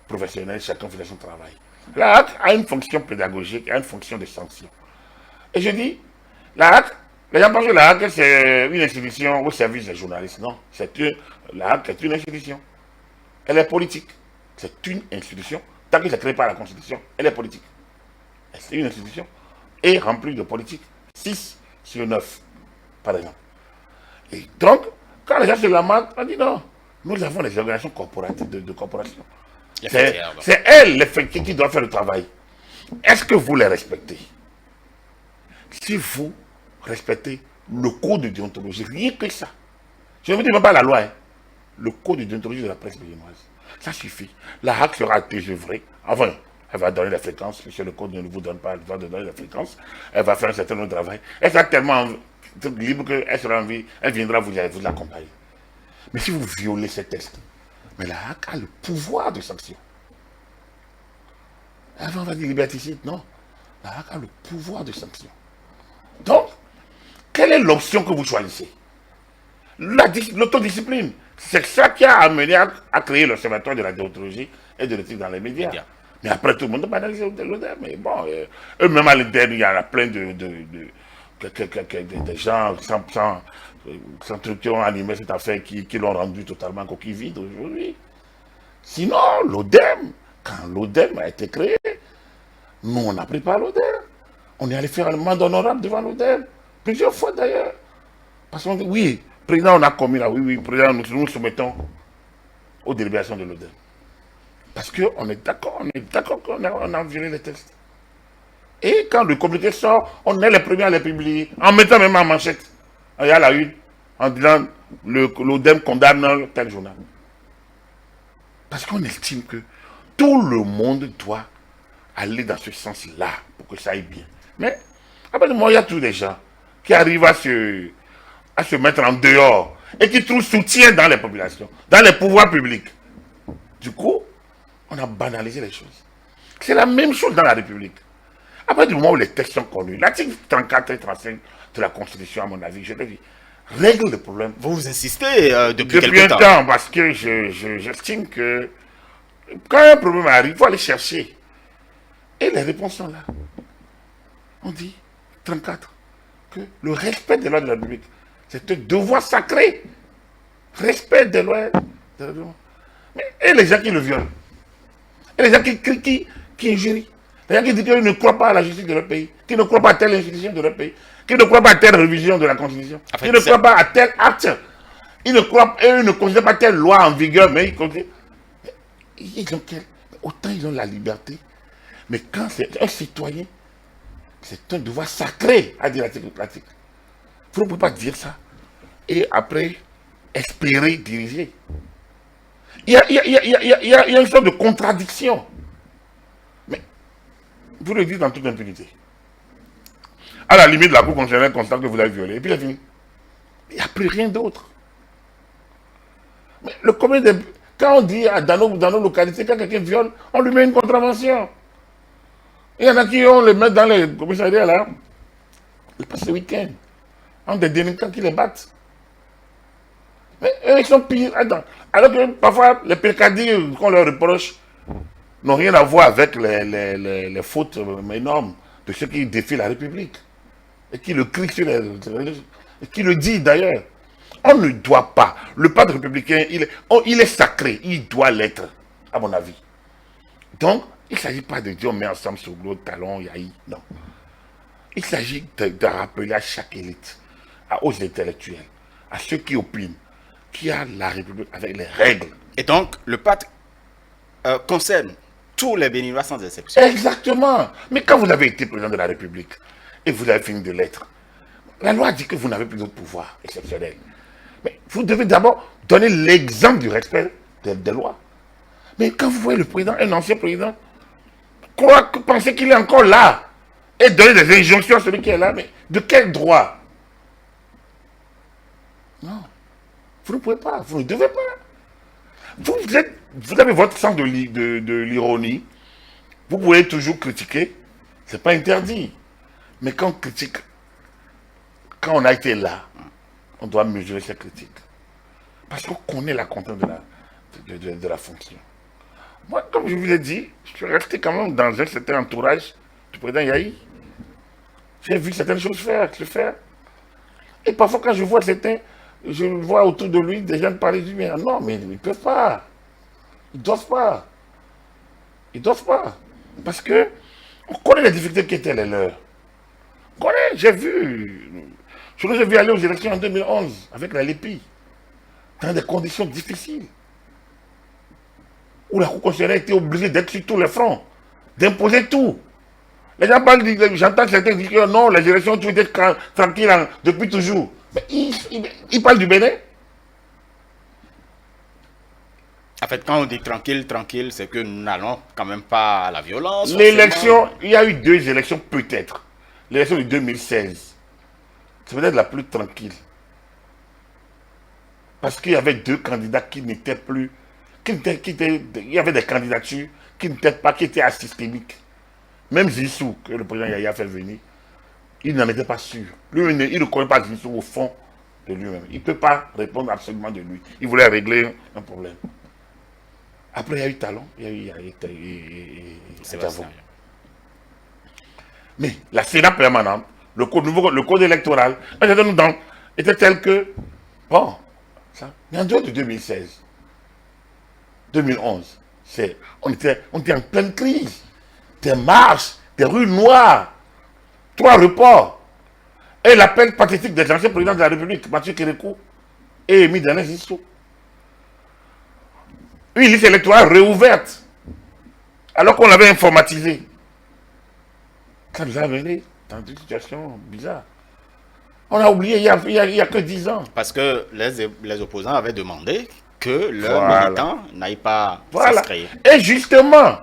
professionnel, chacun fait son travail. La HAC a une fonction pédagogique, a une fonction de sanction. Et je dis, la HAC, les gens pensent que la HAC, c'est une institution au service des journalistes. Non, la HAC est une institution. Elle est politique. C'est une institution. Tant que c'est créé par la Constitution, elle est politique. C'est une institution et remplie de politique. 6 sur 9, par exemple. Et donc, quand les gens se lamentent, on dit non, nous avons des organisations corporatives de corporations. C'est elles, l'effectif, qui doivent faire le travail. Est-ce que vous les respectez? Si vous respectez le code de déontologie, rien que ça. Je ne vous dis même pas la loi, hein. Le code de déontologie de la presse béninoise. Ça suffit. La HAC sera désœuvrée. Enfin, elle va donner la fréquence, puisque le code ne vous donne pas, elle va donner la fréquence. Elle va faire un certain nombre de travail. Elle sera tellement libre qu'elle sera en vie, elle viendra vous accompagner. Mais si vous violez ces textes, mais la HAC a le pouvoir de sanction. Avant, on va dire liberticide, non. La HAC a le pouvoir de sanction. Donc, quelle est l'option que vous choisissez? L'autodiscipline. C'est ça qui a amené à créer l'Observatoire de la déontologie et de l'éthique dans les médias. Mais après, tout le monde va analyser l'ODEM. Mais bon, eux-mêmes à l'interne, il y en a plein de gens sans truc qui ont animé cette affaire qui l'ont rendu totalement coquille vide aujourd'hui. Sinon, l'ODEM, quand l'ODEM a été créé, nous, on n'a pris pas l'ODEM. On est allé faire un mandat honorable devant l'ODEM. Plusieurs fois d'ailleurs. Parce qu'on dit, oui, président, on a commis là, oui, président, nous nous soumettons aux délibérations de l'ODEM. Parce qu'on est d'accord, qu'on a violé les textes. Et quand le communiqué sort, on est les premiers à les publier, en mettant même en manchette. Il y a la une, en disant, l'ODEM condamne tel journal. Parce qu'on estime que tout le monde doit aller dans ce sens-là pour que ça aille bien. Mais, après moi, il y a tous des gens qui arrivent à se mettre en dehors et qui trouvent soutien dans les populations, dans les pouvoirs publics. Du coup, on a banalisé les choses. C'est la même chose dans la République. Après du moment où les textes sont connus, l'article 34 et 35 de la Constitution, à mon avis, je te dis, règle le problème. Vous insistez depuis Depuis quelque un temps. temps, parce que j'estime que quand un problème arrive, il faut aller chercher. Et les réponses sont là. On dit, 34, que le respect des lois de la République, c'est un devoir sacré. Respect des lois de la République. Et les gens qui le violent, et les gens qui crient, qui injurient, les gens qui disent qu'ils ne croient pas à la justice de leur pays, qui ne croient pas à telle institution de leur pays, qui ne croient pas à telle révision de la Constitution, En fait, qui ne croient pas à tel acte, ils ne considèrent pas telle loi en vigueur, mais ils considèrent. Autant ils ont la liberté, mais quand c'est un citoyen, c'est un devoir sacré à dire l'article pratique. Vous ne pouvez pas dire ça et après espérer diriger. Il y a une sorte de contradiction. Mais vous le dites dans toute impunité. À la limite, la Cour constitutionnelle constate que vous l'avez violé, et puis c'est fini. Il n'y a plus rien d'autre. Mais le commun des... Quand on dit dans nos localités, quand quelqu'un viole, on lui met une contravention. Il y en a qui on les met dans les commissariats là. Ils passent le week-end. On a des délinquants qui les battent. Mais eux, ils sont pires. Attends. Alors que parfois, les pécadilles qu'on leur reproche n'ont rien à voir avec les fautes énormes de ceux qui défient la République. Et qui le crient sur et qui le dit d'ailleurs. On ne doit pas. Le pacte républicain, il est sacré. Il doit l'être, à mon avis. Donc, il ne s'agit pas de dire on met ensemble sur l'autre talon, yaï. Non. Il s'agit de rappeler à chaque élite, aux intellectuels, à ceux qui opinent, qu'il y a la République avec les règles. Et donc, le pacte concerne tous les Béninois sans exception. Exactement. Mais quand vous avez été président de la République et vous avez fini de l'être, la loi dit que vous n'avez plus d'autre pouvoir exceptionnel. Mais vous devez d'abord donner l'exemple du respect des lois. Mais quand vous voyez le président, un ancien président, penser qu'il est encore là et donner des injonctions à celui qui est là, mais de quel droit? Non. Vous ne pouvez pas, vous ne devez pas. Vous avez votre sens de l'ironie. Vous pouvez toujours critiquer. Ce n'est pas interdit. Mais quand on critique, quand on a été là, on doit mesurer ses critiques. Parce qu'on connaît la contrainte de la fonction. Moi, comme je vous l'ai dit, je suis resté quand même dans un certain entourage du président Yahi. J'ai vu certaines choses se faire. Et parfois, quand je vois certains, je vois autour de lui des gens parler du bien. Non, mais ils ne peuvent pas. Ils ne doivent pas. Ils ne doivent pas. Parce que on connaît les difficultés qui étaient les leurs. On connaît, j'ai vu. Je les ai vus aller aux élections en 2011 avec la LEPI, dans des conditions difficiles. Où la Cour constitutionnelle était obligée d'être sur tous les fronts, d'imposer tout. Les gens parlent, j'entends certains dire que non, les élections ont tout été tranquilles depuis toujours. Mais ils parlent du Bénin. En fait, quand on dit tranquille, tranquille, c'est que nous n'allons quand même pas à la violence. L'élection, il y a eu 2 élections peut-être. L'élection de 2016, c'est peut-être la plus tranquille. Parce qu'il y avait 2 candidats qui n'étaient plus... il y avait des candidatures qui n'étaient pas, qui étaient asystémiques. Même Zissou, que le président Yaya a fait venir, il n'en était pas sûr. Lui, il ne connaît pas Zissou au fond de lui-même. Il ne peut pas répondre absolument de lui. Il voulait régler un problème. Après, il y a eu Talon, il y a eu Sébastien. Mais la Sénat permanente, le code électoral, était tel que, bon, ça, mais en dehors de 2016, 2011, on était en pleine crise. Des marches, des rues noires, 3 reports. Et l'appel pathétique des anciens présidents de la République, Mathieu Kérékou et Émile Denis Zissou. Une liste électorale réouverte, alors qu'on l'avait informatisée. Ça nous a amené dans une situation bizarre. On a oublié, il y a que 10 ans. Parce que les opposants avaient demandé que leurs militants n'aillent pas s'inscrire. Et justement,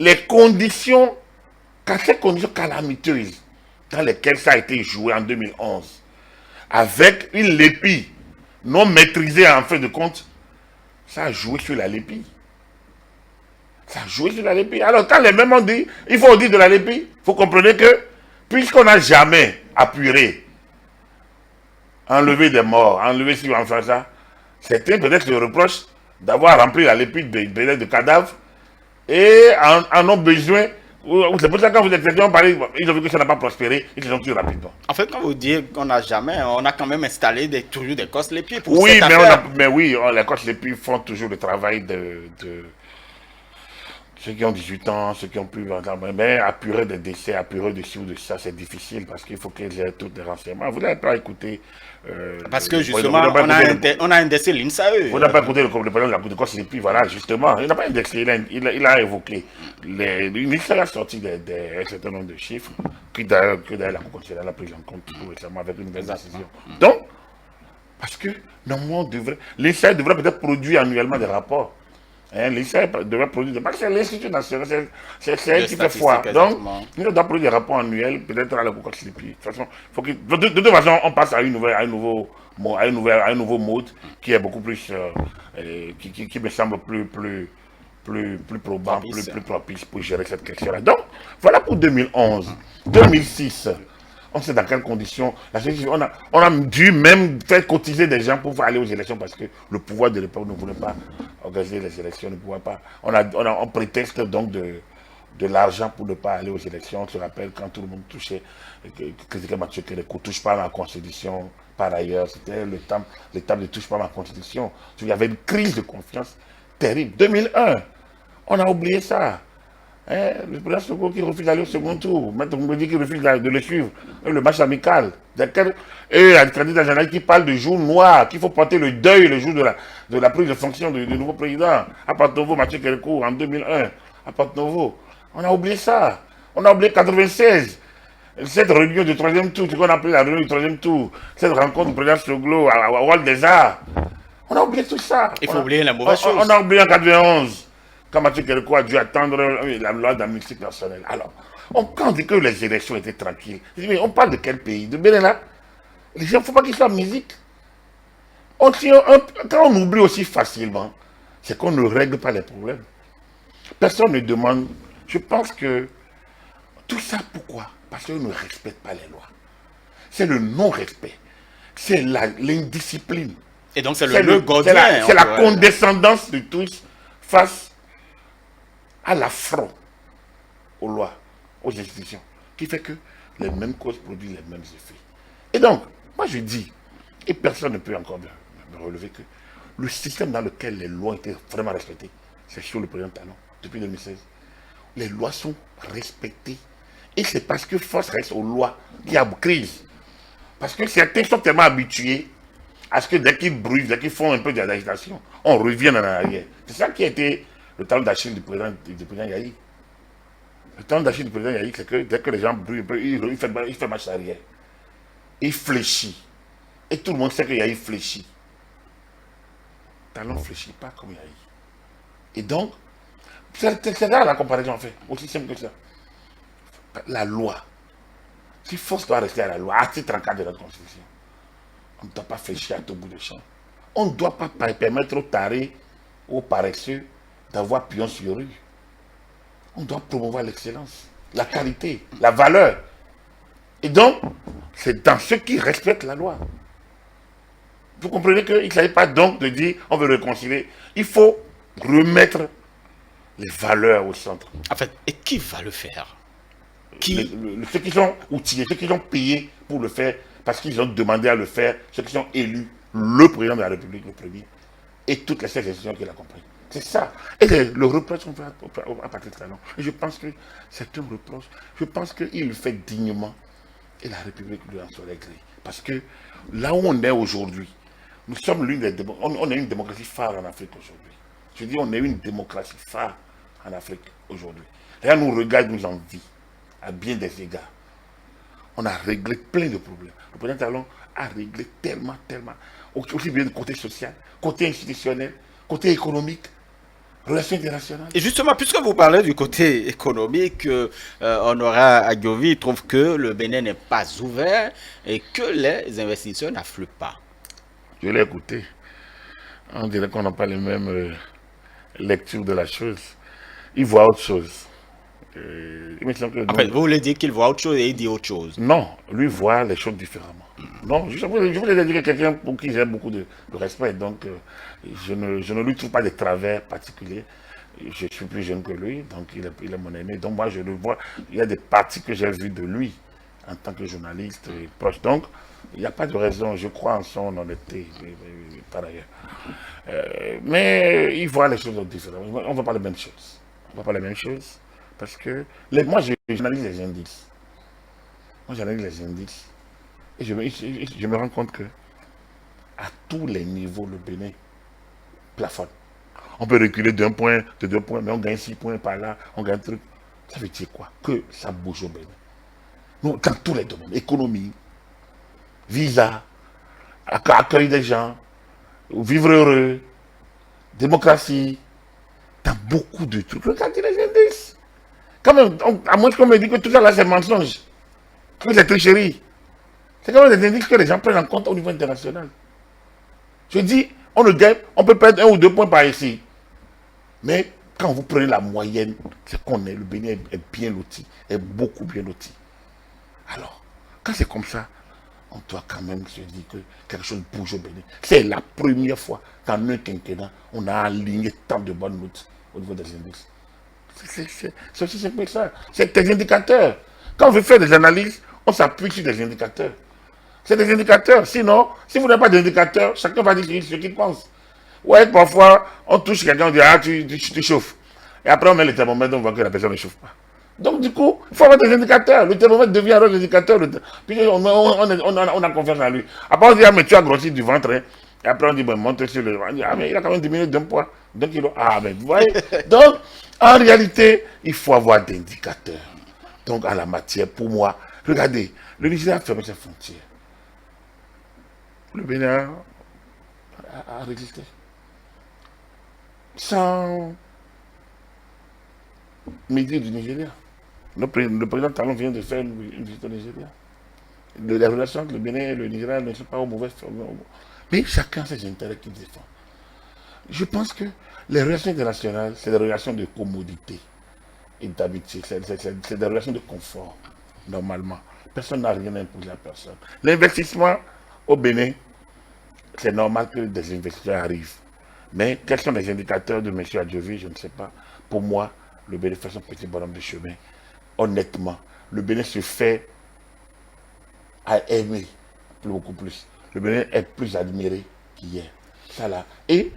ces conditions calamiteuses dans lesquels ça a été joué en 2011, avec une lépie non maîtrisée en fin de compte, ça a joué sur la lépie. Ça a joué sur la lépie. Alors quand les mêmes ont dit, il faut dire de la lépie, il faut comprendre que, puisqu'on n'a jamais apuré, enlever des morts, enlever ci, enfin ça, certains peut-être se reprochent d'avoir rempli la lépie de cadavres et en ont besoin. C'est pour ça que quand vous êtes parlé, ils ont vu que ça n'a pas prospéré, ils se sont tués rapidement. En fait, quand vous dites qu'on n'a jamais, on a quand même installé toujours des cosses les pieds pour oui, cette mais affaire. mais oui, les cosses les pieds font toujours le travail de ceux qui ont 18 ans, ceux qui ont plus 20 ans. Mais apurer des décès, apurer de ci ou de ça, c'est difficile parce qu'il faut qu'ils aient tous les renseignements. Vous n'avez pas écouté. Parce que justement, on a indexé l'INSAE. Vous n'avez pas écouté le président de la Cour de Corse et puis voilà, justement, il n'a pas indexé, il a évoqué. L'INSAE a sorti un certain nombre de chiffres que d'ailleurs la Cour constitutionnelle a pris en compte tout récemment avec une nouvelle décision. Donc, parce que normalement, l'INSAE devrait peut-être produire annuellement des rapports. L'INSAE devrait produire, parce que c'est l'Institut national, c'est elle qui fait foi. Donc, il doit produire des rapports annuels, peut-être à la Cour constitutionnelle. De toute façon, de toute façon, on passe à un nouveau mode qui est beaucoup plus, qui me semble plus probant, plus propice pour gérer cette question-là. Donc, voilà pour 2011. 2006. On sait dans quelles conditions. On a dû même faire cotiser des gens pour aller aux élections parce que le pouvoir de l'époque ne voulait pas organiser les élections, ne pouvait pas. On prétexte donc de l'argent pour ne pas aller aux élections. On se rappelle quand tout le monde touchait, critiquait Mathieu Kérékou, touche pas ma constitution. Par ailleurs, c'était l'étape de touche pas ma constitution. Il y avait une crise de confiance terrible. 2001, on a oublié ça. Le président Soko qui refuse d'aller au second tour. Maintenant, on me dit qu'il refuse de le suivre. Le match amical. Et la candidat général qui parle de jour noir, qu'il faut porter le deuil le jour de la prise de fonction du nouveau président. À Porto-Novo, Mathieu Kérékou, en 2001. À Porto-Novo. On a oublié ça. On a oublié 96. Cette réunion du troisième tour, ce qu'on appelle la réunion du troisième tour. Cette rencontre du président Soglo à Wall des Arts. On a oublié tout ça. Il faut oublier la mauvaise chose. On a oublié en 91. Quand Mathieu Kérékou a dû attendre la loi d'amnistie personnelle. Alors, quand on dit que les élections étaient tranquilles, mais on parle de quel pays? De Bénin? Les gens, il ne faut pas qu'ils soient musique. Quand on oublie aussi facilement, c'est qu'on ne règle pas les problèmes. Personne ne demande. Je pense que tout ça, pourquoi? Parce qu'on ne respecte pas les lois. C'est le non-respect. C'est l'indiscipline. Et donc c'est le gardien. C'est la condescendance de tous face à l'affront aux lois, aux institutions, qui fait que les mêmes causes produisent les mêmes effets. Et donc, moi je dis, et personne ne peut encore me relever que le système dans lequel les lois étaient vraiment respectées, c'est sur le président Talon, depuis 2016. Les lois sont respectées. Et c'est parce que force reste aux lois qu'il y a crise. Parce que certains sont tellement habitués à ce que dès qu'ils bruissent, dès qu'ils font un peu d'agitation, on revient en arrière. C'est ça qui a été le talon d'Achille du président Yahi. Le talon d'Achille du président Yahi, c'est que dès que les gens brûlent, il fait marche arrière. Il fléchit. Et tout le monde sait que Yahi fléchit. Talon ne fléchit pas comme Yahi. Et donc, c'est là la comparaison en fait, aussi simple que ça. La loi. Si force doit rester à la loi, article 34 de notre Constitution, on ne doit pas fléchir à tout bout de champ. On ne doit pas permettre aux tarés, aux paresseux, d'avoir pion sur rue. On doit promouvoir l'excellence, la qualité, la valeur. Et donc, c'est dans ceux qui respectent la loi. Vous comprenez qu'il ne s'agit pas donc de dire on veut réconcilier. Il faut remettre les valeurs au centre. En fait, et qui va le faire? Ceux qui sont outillés, ceux qui sont payés pour le faire, parce qu'ils ont demandé à le faire, ceux qui sont élus, le président de la République, le premier, et toutes les institutions qui l'accompagnent. C'est ça. Et le reproche qu'on fait à Patrick Talon. Et je pense que c'est un reproche. Je pense qu'il le fait dignement. Et la République lui en serait gré. Parce que là où on est aujourd'hui, nous sommes on est une démocratie phare en Afrique aujourd'hui. Je dis on est une démocratie phare en Afrique aujourd'hui. Là, nous regarde, nous envie, à bien des égards. On a réglé plein de problèmes. Le président Talon a réglé tellement, aussi bien du côté social, côté institutionnel, côté économique. Relations internationales. Et justement, puisque vous parlez du côté économique, Honora Agiovi trouve que le Bénin n'est pas ouvert et que les investisseurs n'affluent pas. Je l'ai écouté. On dirait qu'on n'a pas les mêmes lectures de la chose. Il voit autre chose. Il me semble que En non, fait, vous voulez dire qu'il voit autre chose et il dit autre chose. non, lui voit les choses différemment. Non, je voulais dire que quelqu'un pour qui j'ai beaucoup de respect, donc je ne lui trouve pas de travers particuliers. Je suis plus jeune que lui, donc il est mon aîné. Donc moi, je le vois. Il y a des parties que j'ai vues de lui en tant que journaliste et proche. Donc, il n'y a pas de raison. Je crois en son honnêteté, par ailleurs. Mais il voit les choses différemment. On ne voit pas les mêmes choses. On ne voit pas les mêmes choses. Parce que moi, j'analyse les indices. Moi, j'analyse les indices. Et je me rends compte que à tous les niveaux, le Bénin plafonne. On peut reculer d'un point, de 2 points, mais on gagne 6 points par là, on gagne un truc. Ça veut dire quoi? Que ça bouge au Bénin. Nous, dans tous les domaines, économie, visa, accueil des gens, vivre heureux, démocratie, dans beaucoup de trucs. Regardez les indices. Quand même, à moins qu'on me dise que tout ça là c'est mensonge, que c'est tricherie. C'est quand même des indices que les gens prennent en compte au niveau international. Je dis, on ne gagne, on peut perdre 1 ou 2 points par ici. Mais quand vous prenez la moyenne, c'est qu'on est, le Bénin est bien loti, est beaucoup bien loti. Alors, quand c'est comme ça, on doit quand même se dire que quelque chose bouge au Bénin. C'est la première fois qu'en un quinquennat, on a aligné tant de bonnes notes au niveau des indices. C'est aussi simple que ça. C'est des indicateurs. Quand on veut faire des analyses, on s'appuie sur des indicateurs. C'est des indicateurs. Sinon, si vous n'avez pas d'indicateurs, chacun va dire ce qu'il pense. Ouais, parfois, on touche quelqu'un, on dit, ah, tu chauffes. Et après, on met le thermomètre, on voit que la personne ne chauffe pas. Donc, du coup, il faut avoir des indicateurs. Le thermomètre devient alors l'indicateur. Puis, on a confiance en lui. Après, on dit, ah, mais tu as grossi du ventre. Hein. Et après, on dit, bon, monte sur le ventre. On dit, ah, mais il a quand même diminué d'un poids. Donc, ah, mais vous voyez. Donc, en réalité, il faut avoir des indicateurs. Donc, en la matière, pour moi, regardez, le Nigeria a fermé ses frontières. Le Bénin a résisté. Sans médias du Nigeria. Le président Talon vient de faire une visite au Nigeria. Les relations entre le Bénin et le Nigeria ne sont pas au mauvais. Mais chacun a ses intérêts qu'il défend. Je pense que les relations internationales, c'est des relations de commodité et d'habitude. C'est des relations de confort, normalement. Personne n'a rien imposé à personne. L'investissement au Bénin, c'est normal que des investisseurs arrivent. Mais quels sont les indicateurs de M. Adjovi? Je ne sais pas. Pour moi, le Bénin fait son petit bonhomme de chemin. Honnêtement, le Bénin se fait à aimer beaucoup plus. Le Bénin est plus admiré qu'hier. Ça là. Et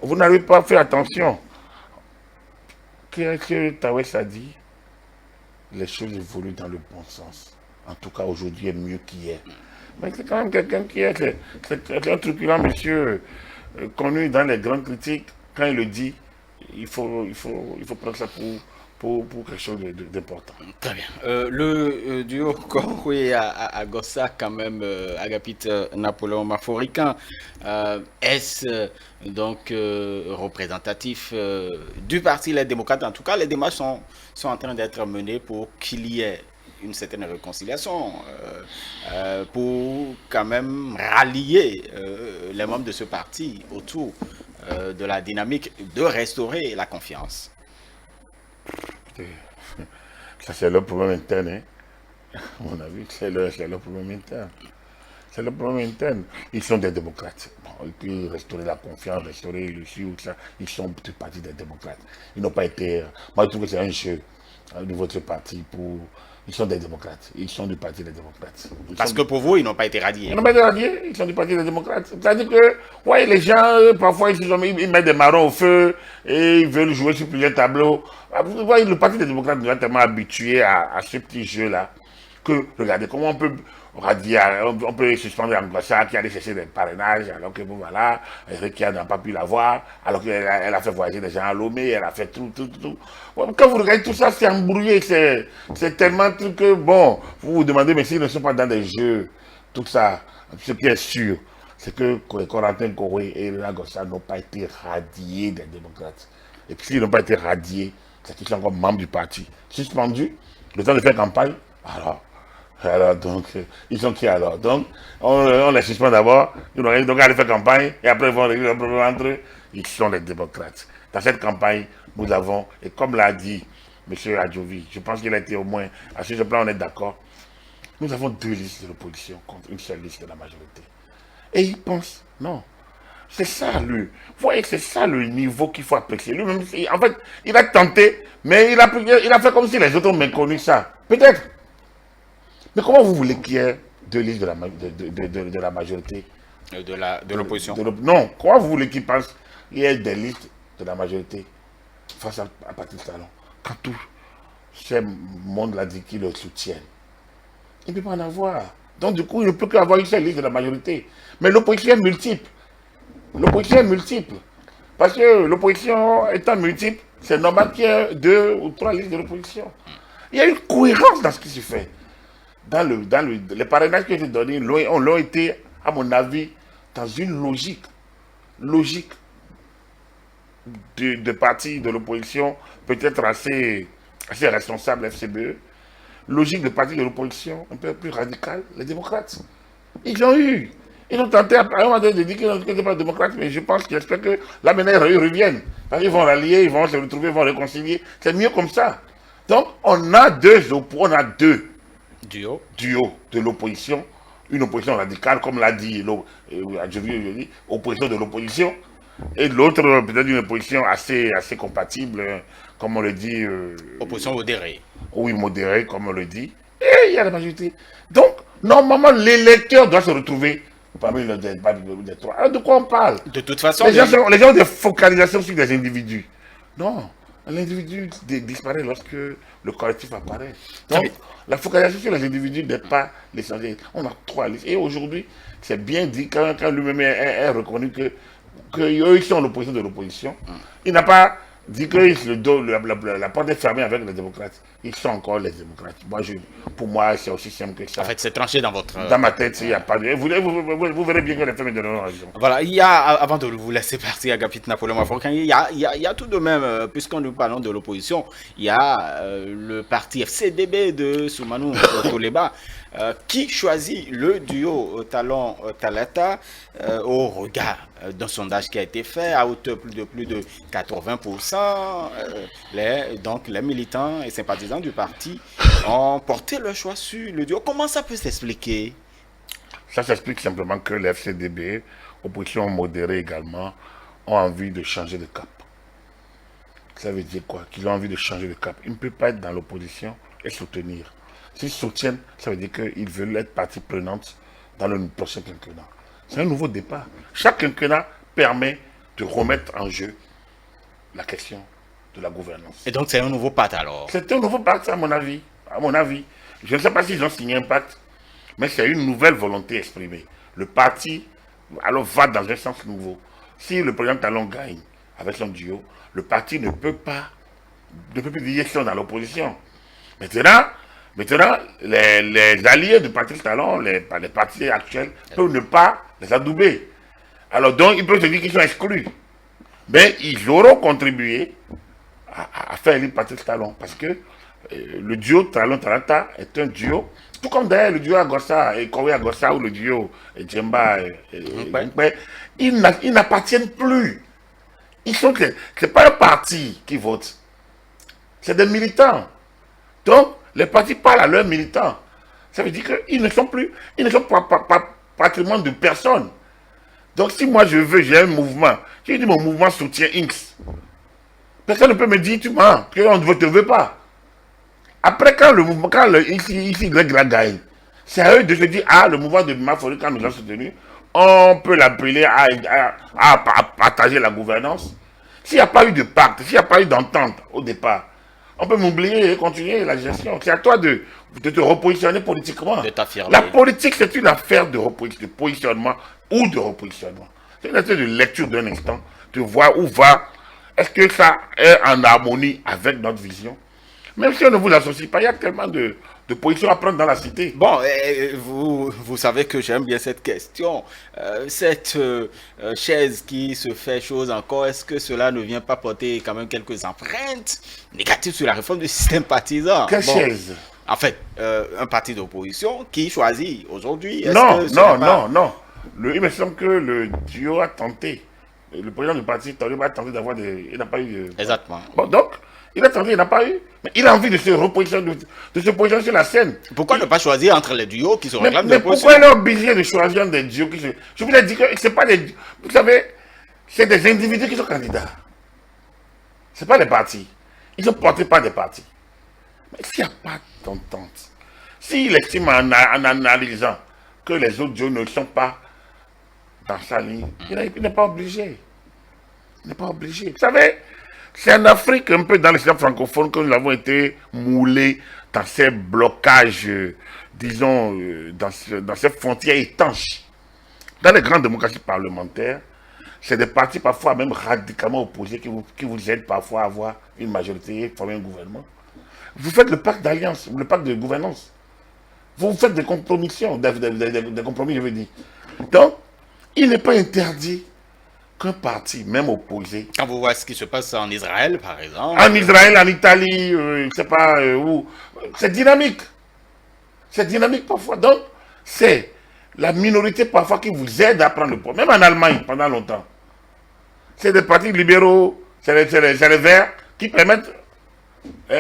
vous n'avez pas fait attention. Qu'est-ce que Tawès a dit? Les choses évoluent dans le bon sens. En tout cas, aujourd'hui est mieux qu'hier. Mais c'est quand même quelqu'un qui est un truculent monsieur connu dans les grandes critiques. Quand il le dit, il faut prendre ça pour quelque chose d'important. Très bien. Le duo Koué à Gossa, quand même, Agapite Napoléon Maforican, est-ce donc représentatif du Parti Les Démocrates? En tout cas, les démarches sont en train d'être menées pour qu'il y ait une certaine réconciliation, pour quand même rallier les membres de ce parti autour de la dynamique de restaurer la confiance. Ça, c'est leur problème interne. Hein. À mon avis, c'est leur problème interne. C'est le problème interne. Ils sont des démocrates. Bon, ils peuvent restaurer la confiance, restaurer le ou ça. Ils sont du parti des démocrates. Ils n'ont pas été. Moi, je trouve que c'est un jeu de votre parti pour. Ils sont des démocrates. Ils sont du parti des démocrates. Parce que pour vous, ils n'ont pas été radiés. Ils n'ont pas été radiés. Ils sont du parti des démocrates. C'est-à-dire que, ouais, les gens, parfois, ils mettent des marrons au feu et ils veulent jouer sur plusieurs tableaux. Vous voyez, le parti des démocrates nous a tellement habitués à ce petit jeu-là que, regardez, comment on peut radier, on peut suspendre Angoissa qui allait chercher des parrainages, alors que, bon, voilà, Rekia n'a pas pu l'avoir, alors qu'elle a fait voyager des gens à Lomé, elle a fait tout. Bon, quand vous regardez tout ça, c'est embrouillé, c'est tellement truc que, bon, vous vous demandez, mais s'ils ne sont pas dans des jeux, tout ça, ce qui est sûr, c'est que Corentin Koué et Angoissa n'ont pas été radiés des démocrates. Et puis s'ils n'ont pas été radiés, c'est qu'ils sont encore membres du parti. Suspendus, le temps de faire campagne, alors donc, ils sont qui alors? Donc, on les suspend d'abord, ils n'ont donc à aller faire campagne, et après ils vont régler leurs problèmes entre eux. Ils sont les démocrates. Dans cette campagne, nous avons, et comme l'a dit M. Adjovi, je pense qu'il a été au moins, à ce plan on est d'accord, nous avons 2 listes de l'opposition contre une seule liste de la majorité. Et ils pensent, non. C'est ça, lui. Vous voyez, c'est ça le niveau qu'il faut apprécier. Lui-même, en fait, il a tenté, mais il a fait comme si les autres ont méconnu ça. Peut-être. Mais comment vous voulez qu'il y ait 2 listes de la majorité? De l'opposition. Non. Comment vous voulez qu'il pense qu'il y ait des listes de la majorité face à Patrice Talon? Quand tout ce monde-là dit qu'ils le soutiennent. Il ne peut pas en avoir. Donc, du coup, il ne peut qu'avoir une seule liste de la majorité. Mais l'opposition est multiple. L'opposition est multiple. Parce que l'opposition étant multiple, c'est normal qu'il y ait 2 ou 3 listes de l'opposition. Il y a une cohérence dans ce qui se fait. Les parrainages qui ont été donnés l'ont été, à mon avis, dans une logique de partis de l'opposition, peut-être assez responsable, FCBE, logique de partis de l'opposition, un peu plus radicale, les démocrates. Ils ont tenté à un moment donné de dire qu'ils n'étaient pas démocrates, mais je pense qu'ils espèrent que là maintenant ils reviennent. Ils vont rallier, ils vont se retrouver, ils vont réconcilier. C'est mieux comme ça. Donc on a deux duos de l'opposition. Une opposition radicale, comme l'a dit opposition de l'opposition. Et l'autre, peut-être une opposition assez compatible, comme on le dit. Opposition modérée. Oui, modérée, comme on le dit. Et il y a la majorité. Donc, normalement, l'électeur doit se retrouver parmi les 3. Alors, de quoi on parle? De toute façon, les gens ont des focalisations sur des individus. Non, l'individu disparaît lorsque le collectif apparaît. Donc, la focalisation sur les individus n'est pas l'essentiel. On a 3 listes. Et aujourd'hui, c'est bien dit, quand lui-même est reconnu qu'eux, ils sont l'opposition de l'opposition. Il n'a pas dit que la porte est fermée avec les démocrates. Ils sont encore les démocrates. Pour moi, c'est aussi simple que ça. En fait, c'est tranché dans votre... Dans ma tête, il n'y a pas de... Vous verrez bien que les femmes donneront raison. Voilà, il y a, avant de vous laisser partir, Agapit Napoléon Africain, il y a tout de même, puisqu'on nous parlons de l'opposition, il y a le parti FCDB de Soumanou Toleba, qui choisit le duo Talon-Talata au regard d'un sondage qui a été fait à hauteur de plus de 80%. Donc les militants et sympathisants du parti ont porté leur choix sur le duo. Comment ça peut s'expliquer? Ça s'explique simplement que les FCDB, opposition modérée également, ont envie de changer de cap. Ça veut dire quoi? Qu'ils ont envie de changer de cap. Ils ne peuvent pas être dans l'opposition et soutenir. S'ils soutiennent, ça veut dire qu'ils veulent être partie prenante dans le prochain quinquennat. C'est un nouveau départ. Chaque quinquennat permet de remettre en jeu la question de la gouvernance. Et donc c'est un nouveau pacte alors? C'est un nouveau pacte à mon avis. Je ne sais pas s'ils ont signé un pacte, mais c'est une nouvelle volonté exprimée. Le parti alors va dans un sens nouveau. Si le président Talon gagne avec son duo, le parti ne peut plus dire qu'ils sont dans l'opposition. Maintenant, les alliés de Patrice Talon, les partis actuels, peuvent ne pas les adouber. Alors donc, ils peuvent se dire qu'ils sont exclus. Mais ils auront contribué à faire élire Patrice Talon. Parce que le duo Talon-Talata est un duo, tout comme d'ailleurs le duo Agossa et Kowe Agossa ou le duo Djemba et ils n'appartiennent plus. C'est pas un parti qui vote. C'est des militants. Donc, les partis parlent à leurs militants. Ça veut dire qu'ils ne sont pas patrimoine de personne. Donc, si moi j'ai un mouvement, je dis mon mouvement soutient X, personne ne peut me dire tu mens, qu'on ne te veut pas. Après, quand ici gagne, c'est à eux de se dire, le mouvement de Mafori, quand nous a soutenu, on peut l'appeler à partager la gouvernance. S'il n'y a pas eu de pacte, s'il n'y a pas eu d'entente au départ, on peut m'oublier et continuer la gestion. C'est à toi de te repositionner politiquement. La politique, c'est une affaire de positionnement ou de repositionnement. C'est une affaire de lecture d'un instant, de voir où va. Est-ce que ça est en harmonie avec notre vision? Même si on ne vous associe pas, il y a tellement position à prendre dans la cité. Bon, vous savez que j'aime bien cette question. Cette chaise qui se fait chose encore, est-ce que cela ne vient pas porter quand même quelques empreintes négatives sur la réforme du système partisan? Quelle Bon, chaise? en fait, un parti d'opposition qui choisit aujourd'hui, est-ce Non, que ce non, n'est pas... non, non. Il me semble que le duo a tenté. Le président du parti, Taliban, a tenté d'avoir des... Il n'a pas eu... Exactement. Bon, donc, il a tenté, il n'a pas eu. Mais il a envie de se repositionner, de se positionner sur la scène. Pourquoi ne pas choisir entre les duos qui se réclament de Mais l'opposition? pourquoi il est obligé de choisir des duos qui se... Je vous ai dit que c'est pas des... Vous savez, c'est des individus qui sont candidats. C'est pas des partis. Ils sont portés par des partis. Mais s'il n'y a pas d'entente, s'il estime en analysant que les autres duos ne sont pas dans sa ligne, il n'est pas obligé. Il n'est pas obligé. Vous savez, c'est en Afrique, un peu dans le système francophone, que nous avons été moulés dans ces blocages, disons, dans ces frontières étanches. Dans les grandes démocraties parlementaires, c'est des partis parfois même radicalement opposés qui vous aident parfois à avoir une majorité et former un gouvernement. Vous faites le pacte d'alliance, le pacte de gouvernance. Vous faites des compromissions, des compromis, je veux dire. Donc, il n'est pas interdit qu'un parti, même opposé, Quand vous voyez ce qui se passe en Israël, par exemple... en Israël, en Italie, je ne sais pas où, c'est dynamique. C'est dynamique parfois. Donc, c'est la minorité parfois qui vous aide à prendre le pouvoir. Même en Allemagne, pendant longtemps. C'est des partis libéraux, c'est les Verts qui permettent,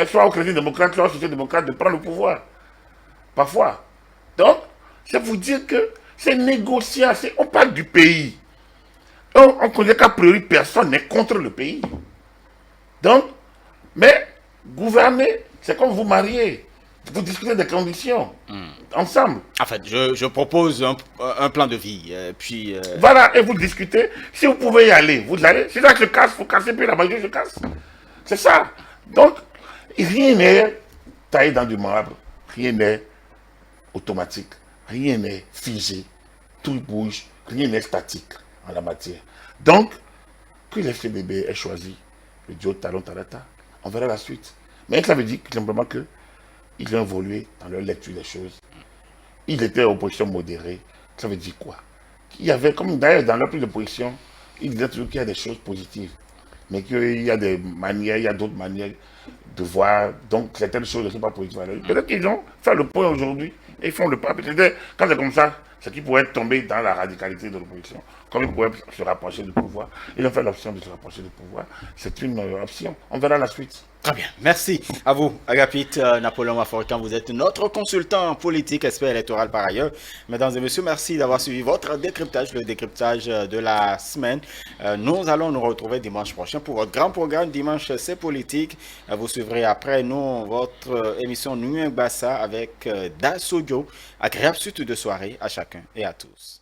soit aux chrétiens démocrates, soit aux sociaux-démocrates, de prendre le pouvoir. Parfois. Donc, c'est vous dire que c'est négociant, on parle du pays. On connaît qu'a priori personne n'est contre le pays. Donc, mais gouverner, c'est comme vous marier. Vous discutez des conditions ensemble. En fait, je propose un plan de vie, puis... Voilà, et vous discutez. Si vous pouvez y aller, vous allez. Si ça se casse, vous cassez, puis la majorité se casse. C'est ça. Donc, rien n'est taillé dans du marbre. Rien n'est automatique. Rien n'est figé. Tout bouge. Rien n'est statique en la matière. Donc, que le FCDB ait choisi le duo Talon Talata, on verra la suite. Mais ça veut dire simplement qu'ils ont évolué dans leur lecture des choses. Ils étaient en position modérée. Ça veut dire quoi? Il y avait, comme d'ailleurs dans leur prise de position, ils disaient toujours qu'il y a des choses positives. Mais qu'il y a des manières, il y a d'autres manières de voir. Donc certaines choses ne sont pas positives. Peut-être qu'ils ont fait le point aujourd'hui et ils font le pas. Peut-être quand c'est comme ça, c'est qu'ils pourraient tomber dans la radicalité de l'opposition. Comme ils pourraient se rapprocher du pouvoir. Ils ont fait l'option de se rapprocher du pouvoir. C'est une option. On verra la suite. Très bien, merci à vous, Agapit Napoléon Maforkan. Vous êtes notre consultant politique, expert électoral par ailleurs. Mesdames et messieurs, merci d'avoir suivi votre décryptage, le décryptage de la semaine. Nous allons nous retrouver dimanche prochain pour votre grand programme. Dimanche, c'est politique. Vous suivrez après nous votre émission Nuit Bassa avec Da Sodio. Agréable suite de soirée à chacun et à tous.